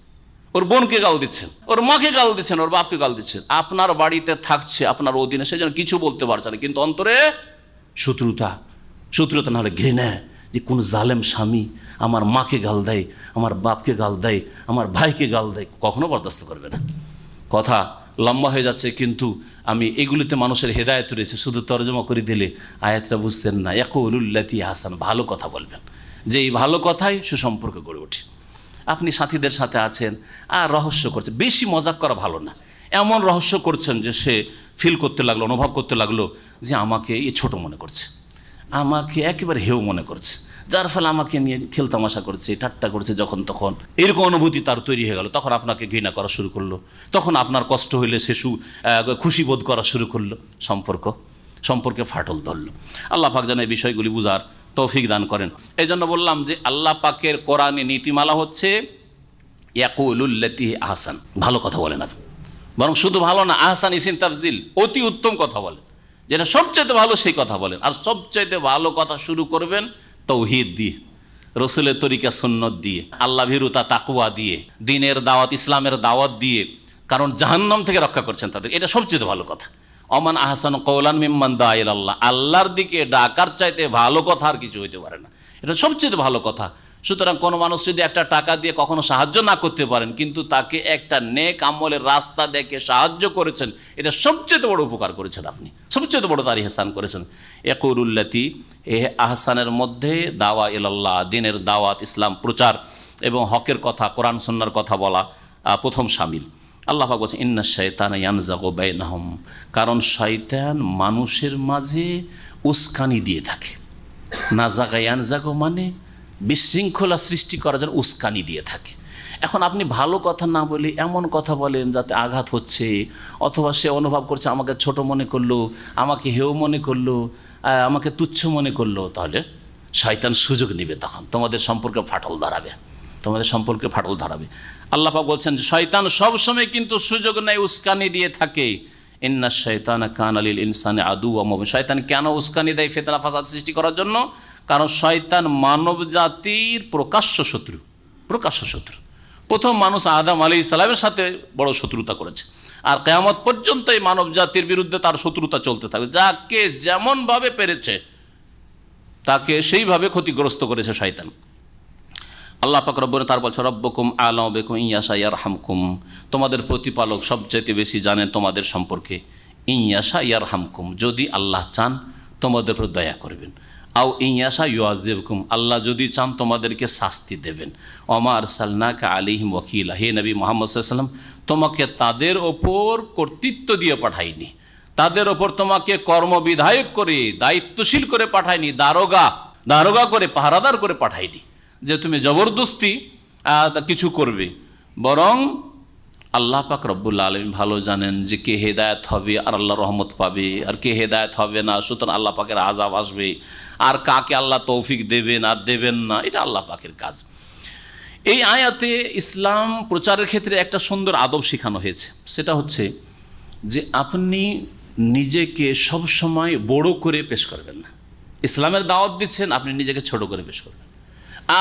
ওর বোনকে গাল দিচ্ছেন, ওর মাকে গাল দিচ্ছেন, ওর বাপকে গাল দিচ্ছেন। আপনার বাড়িতে থাকছে, আপনার অধীনে, সে যেন কিছু বলতে পারছে না, কিন্তু অন্তরে শত্রুতা, শত্রুতা না হলে ঘৃণা, যে কোন জালেম স্বামী আমার মাকে গাল দেয়, আমার বাপকে গাল দেয়, আমার ভাইকে গাল দেয়, কখনো বরদাস্ত করবে না। কথা লম্বা হয়ে যাচ্ছে, কিন্তু আমি এগুলিতে মানুষের হেদায়েত রয়েছে, শুধু তর্জমা করে দিলে আয়াতটা বুঝতেন না। ইয়াকুলুল্লাতি আহসান, ভালো কথা বলবেন, যে এই ভালো কথাই সুসম্পর্ক গড়ে ওঠে। আপনি সাথীদের সাথে আছেন আর রহস্য করছেন, বেশি মজাক করা ভালো না। এমন রহস্য করছেন যে সে ফিল করতে লাগলো, অনুভব করতে লাগলো যে আমাকে এ ছোট মনে করছে, আমাকে একেবারে হেউ মনে করছে, যার ফলে আমাকে নিয়ে খেলতামাশা করছে, ঠাট্টা করছে, যখন তখন এরকম অনুভূতি তার তৈরি হয়ে গেল। তখন আপনাকে ঘৃণা করা শুরু করলো, তখন আপনার কষ্ট হইলে সে খুশি বোধ করা শুরু করলো, সম্পর্কে ফাটল ধরলো। আল্লাহ পাক যেন এই বিষয়গুলি বুঝার তৌফিক দান করেন। এই জন্য বললাম যে আল্লাহ পাকের কোরআনে নীতিমালা হচ্ছে ইয়াকুলুল্লাতি আহসান, ভালো কথা বলেন আপনি, বরং শুধু ভালো না, আহসান ইসিন তাফজিল, অতি উত্তম কথা বলেন, যেটা সবচাইতে ভালো সেই কথা বলেন। আর সবচাইতে ভালো কথা শুরু করবেন তৌহিদ দিয়ে, রসুলের তরিকা সুন্নত দিয়ে, আল্লাহ ভীরুতা তাকওয়া দিয়ে, দ্বীনের দাওয়াত, ইসলামের দাওয়াত দিয়ে, কারণ জাহান্নাম থেকে রক্ষা করছেন তাদের, এটা সবচেয়ে ভালো কথা। অমান আহসান কওলান মিম্মান দা ইলাল্লাহ, আল্লাহর দিকে ডাকার চাইতে ভালো কথা আর কিছু হইতে পারে না, এটা সবচেয়ে ভালো কথা। সুতরাং কোনো মানুষ যদি একটা টাকা দিয়ে কখনো সাহায্য না করতে পারেন, কিন্তু তাকে একটা নেক আমলের রাস্তা দেখে সাহায্য করেছেন, এটা সবচেয়ে বড় উপকার করেছেন আপনি, সবচেয়ে বড় তার ইহসান করেছেন। ইয়াকুলুল্লাতি, এ আহসানের মধ্যে দাওয়া ইলাল্লাহ, দ্বীনের দাওয়াত, ইসলাম প্রচার এবং হকের কথা, কোরআন সুন্নাহর কথা বলা প্রথম শামিল। আল্লাহ পাক বলছেন ইন্না শাইতানা ইয়ানজাগু বাইনাহুম, কারণ শয়তান মানুষের মাঝে উস্কানি দিয়ে থাকে। নাজাগা ইয়ানজাগু মানে বিশৃঙ্খলা সৃষ্টি করার জন্য উস্কানি দিয়ে থাকে। এখন আপনি ভালো কথা না বলে এমন কথা বলেন যাতে আঘাত হচ্ছে, অথবা সে অনুভব করছে আমাকে ছোট মনে করলো, আমাকে হেয় মনে করলো, আমাকে তুচ্ছ মনে করলো, তাহলে শয়তান সুযোগ নেবে, তখন তোমাদের সম্পর্কে ফাটল ধরাবে, তোমাদের সম্পর্কে ফাটল ধরাবে। আল্লাহ পাক বলছেন শয়তান সবসময় কিন্তু সুযোগ নেয়, উস্কানি দিয়ে থাকে। ইন্না শাইতানা কানা লিল ইনসানি আদুওয়াম মুবিন। শয়তান কেন উস্কানি দেয়? ফিতনা ফাসাদ সৃষ্টি করার জন্য। কারণ শয়তান মানব জাতির প্রকাশ্য শত্রু, প্রকাশ্য শত্রু। প্রথম মানুষ আদম আলাইহিস সালামের সাথে বড় শত্রুতা করেছে, আর কিয়ামত পর্যন্ত এই মানব জাতির বিরুদ্ধে তার শত্রুতা চলতে থাকবে। যাকে যেমনভাবে পেরেছে তাকে সেইভাবে ক্ষতিগ্রস্ত করেছে শয়তান। আল্লাহ পাক রব্বুল তার বলছে রব্বুকুম আ'লামু বিকুম ইয়াশা ইয়ারহামকুম, তোমাদের প্রতিপালক সবচেয়ে বেশি জানেন তোমাদের সম্পর্কে। ইয়াশা ইয়ারহামকুম, যদি আল্লাহ চান তোমাদের উপর দয়া করবেন। আও ইয়াশা ইউআযিবকুম, আল্লাহ যদি চান তোমাদেরকে শাস্তি দেবেন। ওমা আরসালনাকা আলাইহিম ওয়াকিলা, হে নবী মুহাম্মদ সাল্লাল্লাহু আলাইহি ওয়াসাল্লাম, তোমাকে তাদের ওপর কর্তৃত্ব দিয়ে পাঠাইনি, তাদের ওপর তোমাকে কর্মবিধায়ক করে দায়িত্বশীল করে পাঠাইনি, দারোগা করে পাহারাদার করে পাঠাইনি যে তুমি জবরদস্তি কিছু করবে। বরং আল্লাহ পাক রব্বুল আলামিন ভালো জানেন যে কে হেদায়েত হবে আর আল্লাহ রহমত পাবে, আর কে হেদায়েত হবে না, সুতরাং আল্লাহ পাকের আযাব আসবে, আর কাকে আল্লাহ তৌফিক দেবেন আর দেবেন না, এটা আল্লাহ পাকের কাজ। এই আয়াতে ইসলাম প্রচারের ক্ষেত্রে একটা সুন্দর আদব শেখানো হয়েছে। সেটা হচ্ছে যে আপনি নিজেকে সব সময় বড় করে পেশ করবেন না। ইসলামের দাওয়াত দিচ্ছেন, আপনি নিজেকে ছোট করে পেশ করবেন।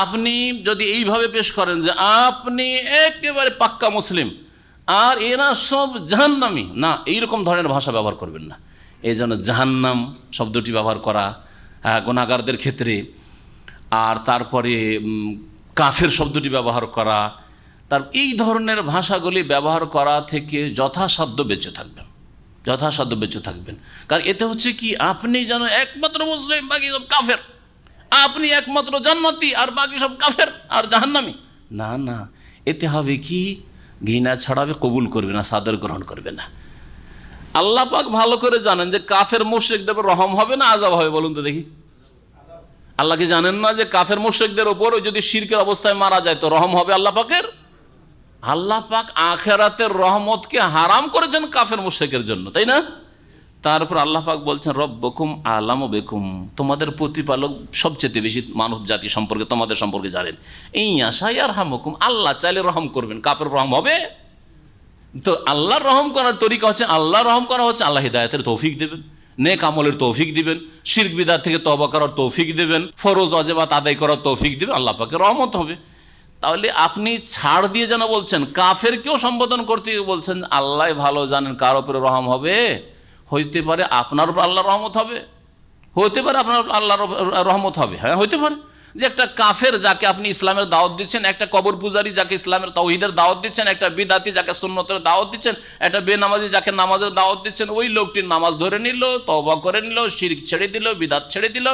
আপনি যদি এইভাবে পেশ করেন যে আপনি একেবারে পাক্কা মুসলিম আর এরা সব জাহান্নামী, না, এইরকম ধরনের ভাষা ব্যবহার করবেন না। এই জন্য জাহান্নাম শব্দটি ব্যবহার করা গুনাহগারদের ক্ষেত্রে, আর তারপরে কাফের শব্দটি ব্যবহার করা, তার এই ধরনের ভাষাগুলি ব্যবহার করা থেকে যথাসাধ্য বেঁচে থাকবেন, যথাসাধ্য বেঁচে থাকবেন। কারণ এতে হচ্ছে কি, আপনি যেন একমাত্র মুসলিম, বাকি সব কাফের, আপনি একমাত্র জান্নাতি আর বাকি সব কাফের আর জাহান্নামী, না না, এতে হবে কি, ঘৃণা ছড়াবে, কবুল করবে না, সাদর গ্রহণ করবে না। আল্লাহ পাক ভালো করে জানেন যে কাফের মুশরিকদের উপর রহম হবে না আযাব হবে, বলুন তো দেখি। আল্লাহ কি জানেন না যে কাফের মুশরিকদের উপর যদি শিরকের অবস্থায় মারা যায় তো রহম হবে আল্লাহ পাকের? আল্লাহ পাক আখিরাতের রহমতকে হারাম করেছেন কাফের মুশরিকের জন্য, তাই না? তারপর আল্লাহ পাক বলছেন রব্বুকুম আ'লামু বিকুম, তোমাদের প্রতিপালক সবচেয়ে বেশি মানব জাতি সম্পর্কে, তোমাদের সম্পর্কে জানেন। ইয়াশা ইয়ারহামুকুম, আল্লাহ চাইলে রহম করবেন, কাফের রহম হবে? তো আল্লাহর রহম করার তরিকা হচ্ছে, আল্লাহ রহম করা হচ্ছে আল্লাহ হিদায়াতের তৌফিক দেবেন, নেক আমলের তৌফিক দিবেন, শিরক বিদআত থেকে তওবা করার তৌফিক দেবেন, ফরজ ওয়াজিবাত আদায় করার তৌফিক দেবেন, আল্লাহ পাকের রহমত হবে। তাহলে আপনি ছাড় দিয়ে যেন বলছেন, কাফেরকেও সম্বোধন করতে বলছেন আল্লাহ ভালো জানেন কার উপরে রহম হবে। হইতে পারে আপনার উপর আল্লাহর রহমত হবে, হইতে পারে আপনার আল্লাহর রহমত হবে, হ্যাঁ হইতে পারে। যে একটা কাফের যাকে আপনি ইসলামের দাওয়াত দিচ্ছেন, একটা কবর পূজারী যাকে ইসলামের তাওহীদের দাওয়াত দিচ্ছেন, একটা বিদআতি যাকে সুন্নতের দাওয়াত দিচ্ছেন, একটা বেনামাজি যাকে নামাজের দাওয়াত দিচ্ছেন, ওই লোকটির নামাজ ধরে নিল, তওবা করে নিল, শিরক ছেড়ে দিল, বিদআত ছেড়ে দিল,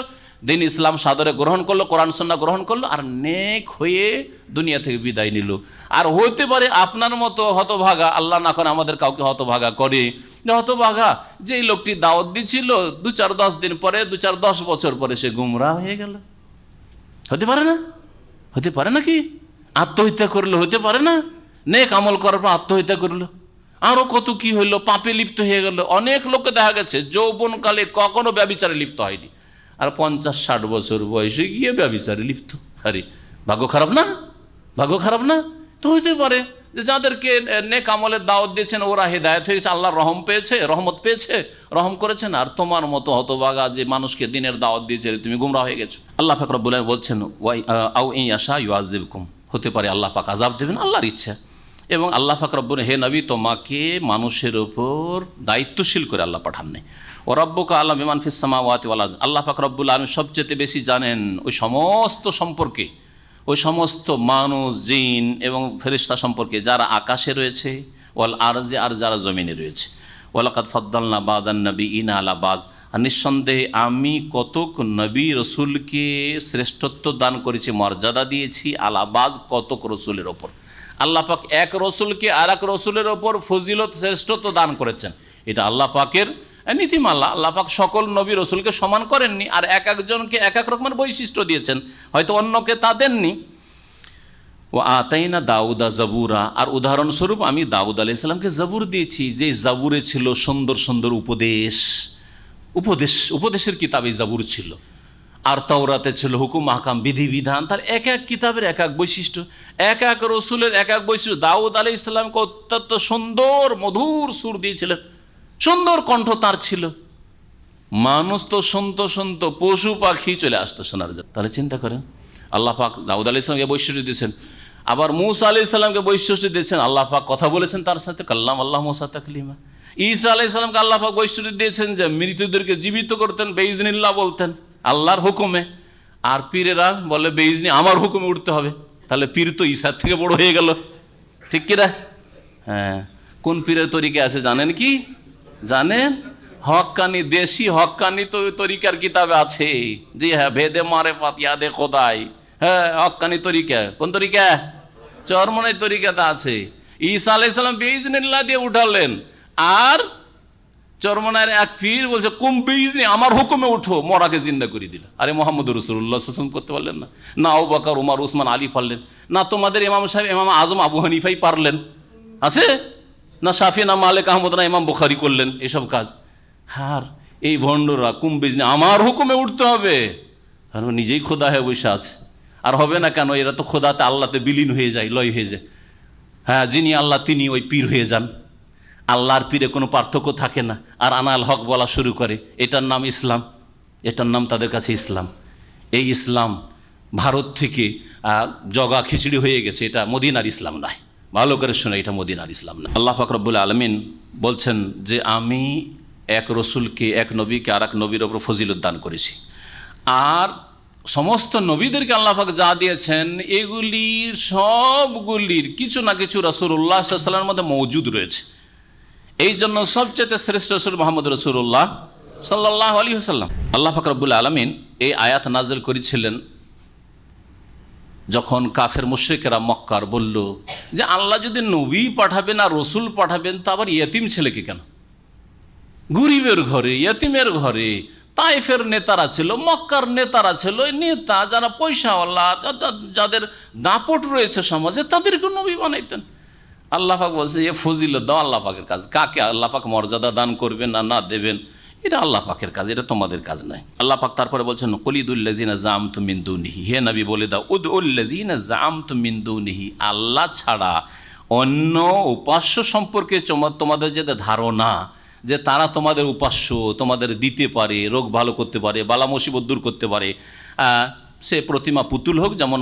দিন ইসলাম সাদরে গ্রহণ করলো, কোরআন সুন্নাহ গ্রহণ করলো, আর নেক হয়ে দুনিয়া থেকে বিদায় নিল। আর হতে পারে আপনার মতো হতভাগা, আল্লাহ না করে আমাদের কাউকে হতভাগা করে, যে হতভাগা যেই লোকটি দাওয়াত দিচ্ছিল 2-4-10 দিন পরে, 2-4-10 বছর পরে সে গুমরাহ হয়ে গেল। হতে পারে না? হতে পারে নাকি? আত্মহত্যা করলো, হতে পারে না? নেক আমল করার পর আত্মহত্যা করলো, আরও কত কি হইলো, পাপে লিপ্ত হয়ে গেল। অনেক লোককে দেখা গেছে যৌবনকালে কখনো ব্যভিচারে লিপ্ত হয়নি, আর 50-60 বছর বয়সে গিয়ে ব্যভিচারে লিপ্ত। আরে ভাগ্য খারাপ না? ভাগ্য খারাপ না? তো হইতে পারে যে যাদেরকে নেক আমলের দাওয়াত দিয়েছেন ওরা হেদায়েত হয়েছে, আল্লাহর রহম পেয়েছে, রহমত পেয়েছে, রহম করেছেন, আর তোমার মতো হতভাগা যে মানুষকে দিনের দাওয়াত দিয়েছে তুমি গুমরাহ হয়ে গেছো। আল্লাহ পাক রব্বুল আলামিন বলছেন আও ইয়াশা ইউআযিবকুম, হতে পারে আল্লাহ পাক আযাব দেবেন, আল্লাহর ইচ্ছা। এবং আল্লাহ পাক রব্বুল, হে নবী তোমাকে মানুষের ওপর দায়িত্বশীল করে আল্লাহ পাঠান নাই। ও রব্বুকা আ'লামু বিমান ফিস সামাওয়াতি ওয়াল আরদ, আল্লাহ পাক রব্বুল আলামিন সবচেয়ে বেশি জানেন ওই সমস্ত সম্পর্কে, ওই সমস্ত মানুষ, জিন এবং ফেরেশতা সম্পর্কে যারা আকাশে রয়েছে, ওয়াল আরজে, আর যারা জমিনে রয়েছে। ওয়ালাকাদ ফাদ্দালনা বাযান নাবিয়িনা আলা বায, আর নিঃসন্দেহে আমি কতক নবী রসুলকে শ্রেষ্ঠত্ব দান করেছি, মর্যাদা দিয়েছি, আলা বায কতক রসুলের ওপর। আল্লাহ পাক এক রসুলকে আর এক রসুলের ওপর ফজিলত শ্রেষ্ঠত্ব দান করেছেন, এটা আল্লাহ পাকের নীতিমালা। আল্লাহ পাক সকল নবী রসুলকে সমান করেননি, আর এক একজনকে এক এক রকমের বৈশিষ্ট্য দিয়েছেন, হয়তো অন্যকে তা দেননি। ও আতাইনা দাউদা জাবুরা, আর উদাহরণস্বরূপ আমি দাউদ আলাইহিস সালামকে জাবুর দিয়েছি, যে জাবুরে ছিল সুন্দর সুন্দর উপদেশের কিতাব এই জাবুর ছিল। আর তাওরাতে ছিল হুকুম আহকাম, বিধিবিধান। তার এক এক কিতাবের এক এক বৈশিষ্ট্য, এক এক রসুলের এক এক বৈশিষ্ট্য। দাউদ আলাইহিস সালামকে অত্যন্ত সুন্দর মধুর সুর দিয়েছিলেন, সুন্দর কণ্ঠ তার ছিল। মানুষ তো শুনতো পশু পাখি চলে আসতো শোনার জন্য। তাহলে চিন্তা করেন, আল্লাহ পাক দাউদ আলাইহিস সালামকে বৈশিষ্ট্য দিয়েছেন, আবার মূসা আলাইহিস সালামকে বৈশিষ্ট্য দিয়েছেন। আল্লাহ পাক কথা বলেছেন তার সাথে, কাল্লাম আল্লাহ মূসা তাকলিমা। ঈসা আলাইহিস সালামকে আল্লাহ পাক বৈশিষ্ট্য দিয়েছেন যে মৃতদেরকে জীবিত করতেন, বেইজনিল্লাহ বলতেন আল্লাহর হুকুমে। আর পীরেরা বলে বেইজনি আমার হুকুমে উঠতে হবে। তাহলে পীর তো ঈসার থেকে বড় হয়ে গেল, ঠিক কিনা? হ্যাঁ, কোন পীরের তরিকা আছে জানেন কি? জানেন? হক্কানি, দেশি হক্কানি তো তরিকার কিতাবে আছে। জি হ্যাঁ, ভেদে মারেফাত ইয়াদে খোদাই। হ্যাঁ, হক্কানি তরিকা। কোন তরিকা? চরমনের তরিকাতে আছে। ঈসা আলাইহিস সালাম বেইজনিল্লাহ দিয়ে উঠালেন, আর চরমনার এক পীর বলছে কুম বেইজনি আমার হুকুমে উঠো, মরাকে জিন্দা করে দিল। আরে মোহাম্মদ রাসূলুল্লাহ সাল্লাল্লাহু আলাইহি ওয়াসাল্লাম করতে পারলেন না? না আবু বকর, উমর, উসমান, আলী পারলেন না? তোমাদের ইমাম সাহেব, ইমাম আজম আবু হানিফাই পারলেন? আছে না? শাফি না মালিক আহমদ না ইমাম বুখারী করলেন এসব কাজ? আর এই ভণ্ডরা কুম বেইজনি আমার হুকুমে উঠতে হবে, আর নিজেই খোদা হয়ে বসে আছে। আর হবে না কেন? এরা তো খোদাতে আল্লাহতে বিলীন হয়ে যায়, লয় হয়ে যায়। হ্যাঁ, যিনি আল্লাহ তিনি ওই পীর হয়ে যান। আল্লাহর পীরে কোনো পার্থক্য থাকে না। আর আনাল হক বলা শুরু করে, এটার নাম ইসলাম, এটার নাম তাদের কাছে ইসলাম। এই ইসলাম ভারত থেকে জগা খিচড়ি হয়ে গেছে, এটা মদিনার ইসলাম নয়। ভালো করে শুনে, এটা মদিনার ইসলাম না। আল্লাহ পাক রব্বুল আলামিন বলছেন যে আমি এক রসুলকে, এক নবীকে আর এক নবীর ওপর ফজিলত দান করেছি। আর সমস্ত নবীদেরকে আল্লাহ পাক যা দিয়েছেন এগুলির সবগুলির কিছু না কিছু রাসূলুল্লাহ সাল্লাল্লাহু আলাইহি ওয়াসাল্লামের মধ্যে মওজুদ রয়েছে। এই জন্য সবচেয়ে শ্রেষ্ঠ রাসূল মুহাম্মদ রাসূলুল্লাহ সাল্লাল্লাহু আলাইহি ওয়াসাল্লাম। আল্লাহ পাক রব্বুল আলামিন এই আয়াত নাযিল করেছিলেন যখন কাফের মুশরিকরা মক্কার বলল যে আল্লাহ যদি নবী পাঠাবেন আর রসুল পাঠাবেন, তা আবার ইয়েতিম ছেলেকে কেন? গরিবের ঘরে, ইয়েতিমের ঘরে। তাইফের নেতারা ছিল, মক্কার নেতারা ছিল, নেতা যারা পয়সাওয়ালা, যাদের দাপট রয়েছে সমাজে, তাদেরকে নবী বানাইতেন। আল্লাহ পাক বলছে এ ফজিলত দাও আল্লাহ পাকের কাজ। কাকে আল্লাহ পাক মর্যাদা দান করবেন না না দেবেন, এটা আল্লাহ পাকের কাজ, এটা তোমাদের কাজ নয়। আল্লাহ পাক তারপরে বলছেন কুলিদুল্লাযিনা জামতুম মিন দুনিহি, হে নবী বলে দাও উদউল্লাযিনা জামতুম মিন দুনিহি, আল্লাহ ছাড়া অন্য উপাস্য সম্পর্কে তোমাদের যে ধারণা যে তারা তোমাদের উপাস্য, তোমাদের দিতে পারে, রোগ ভালো করতে পারে, বালা মুসিবত দূর করতে পারে, সে প্রতিমা পুতুল হোক যেমন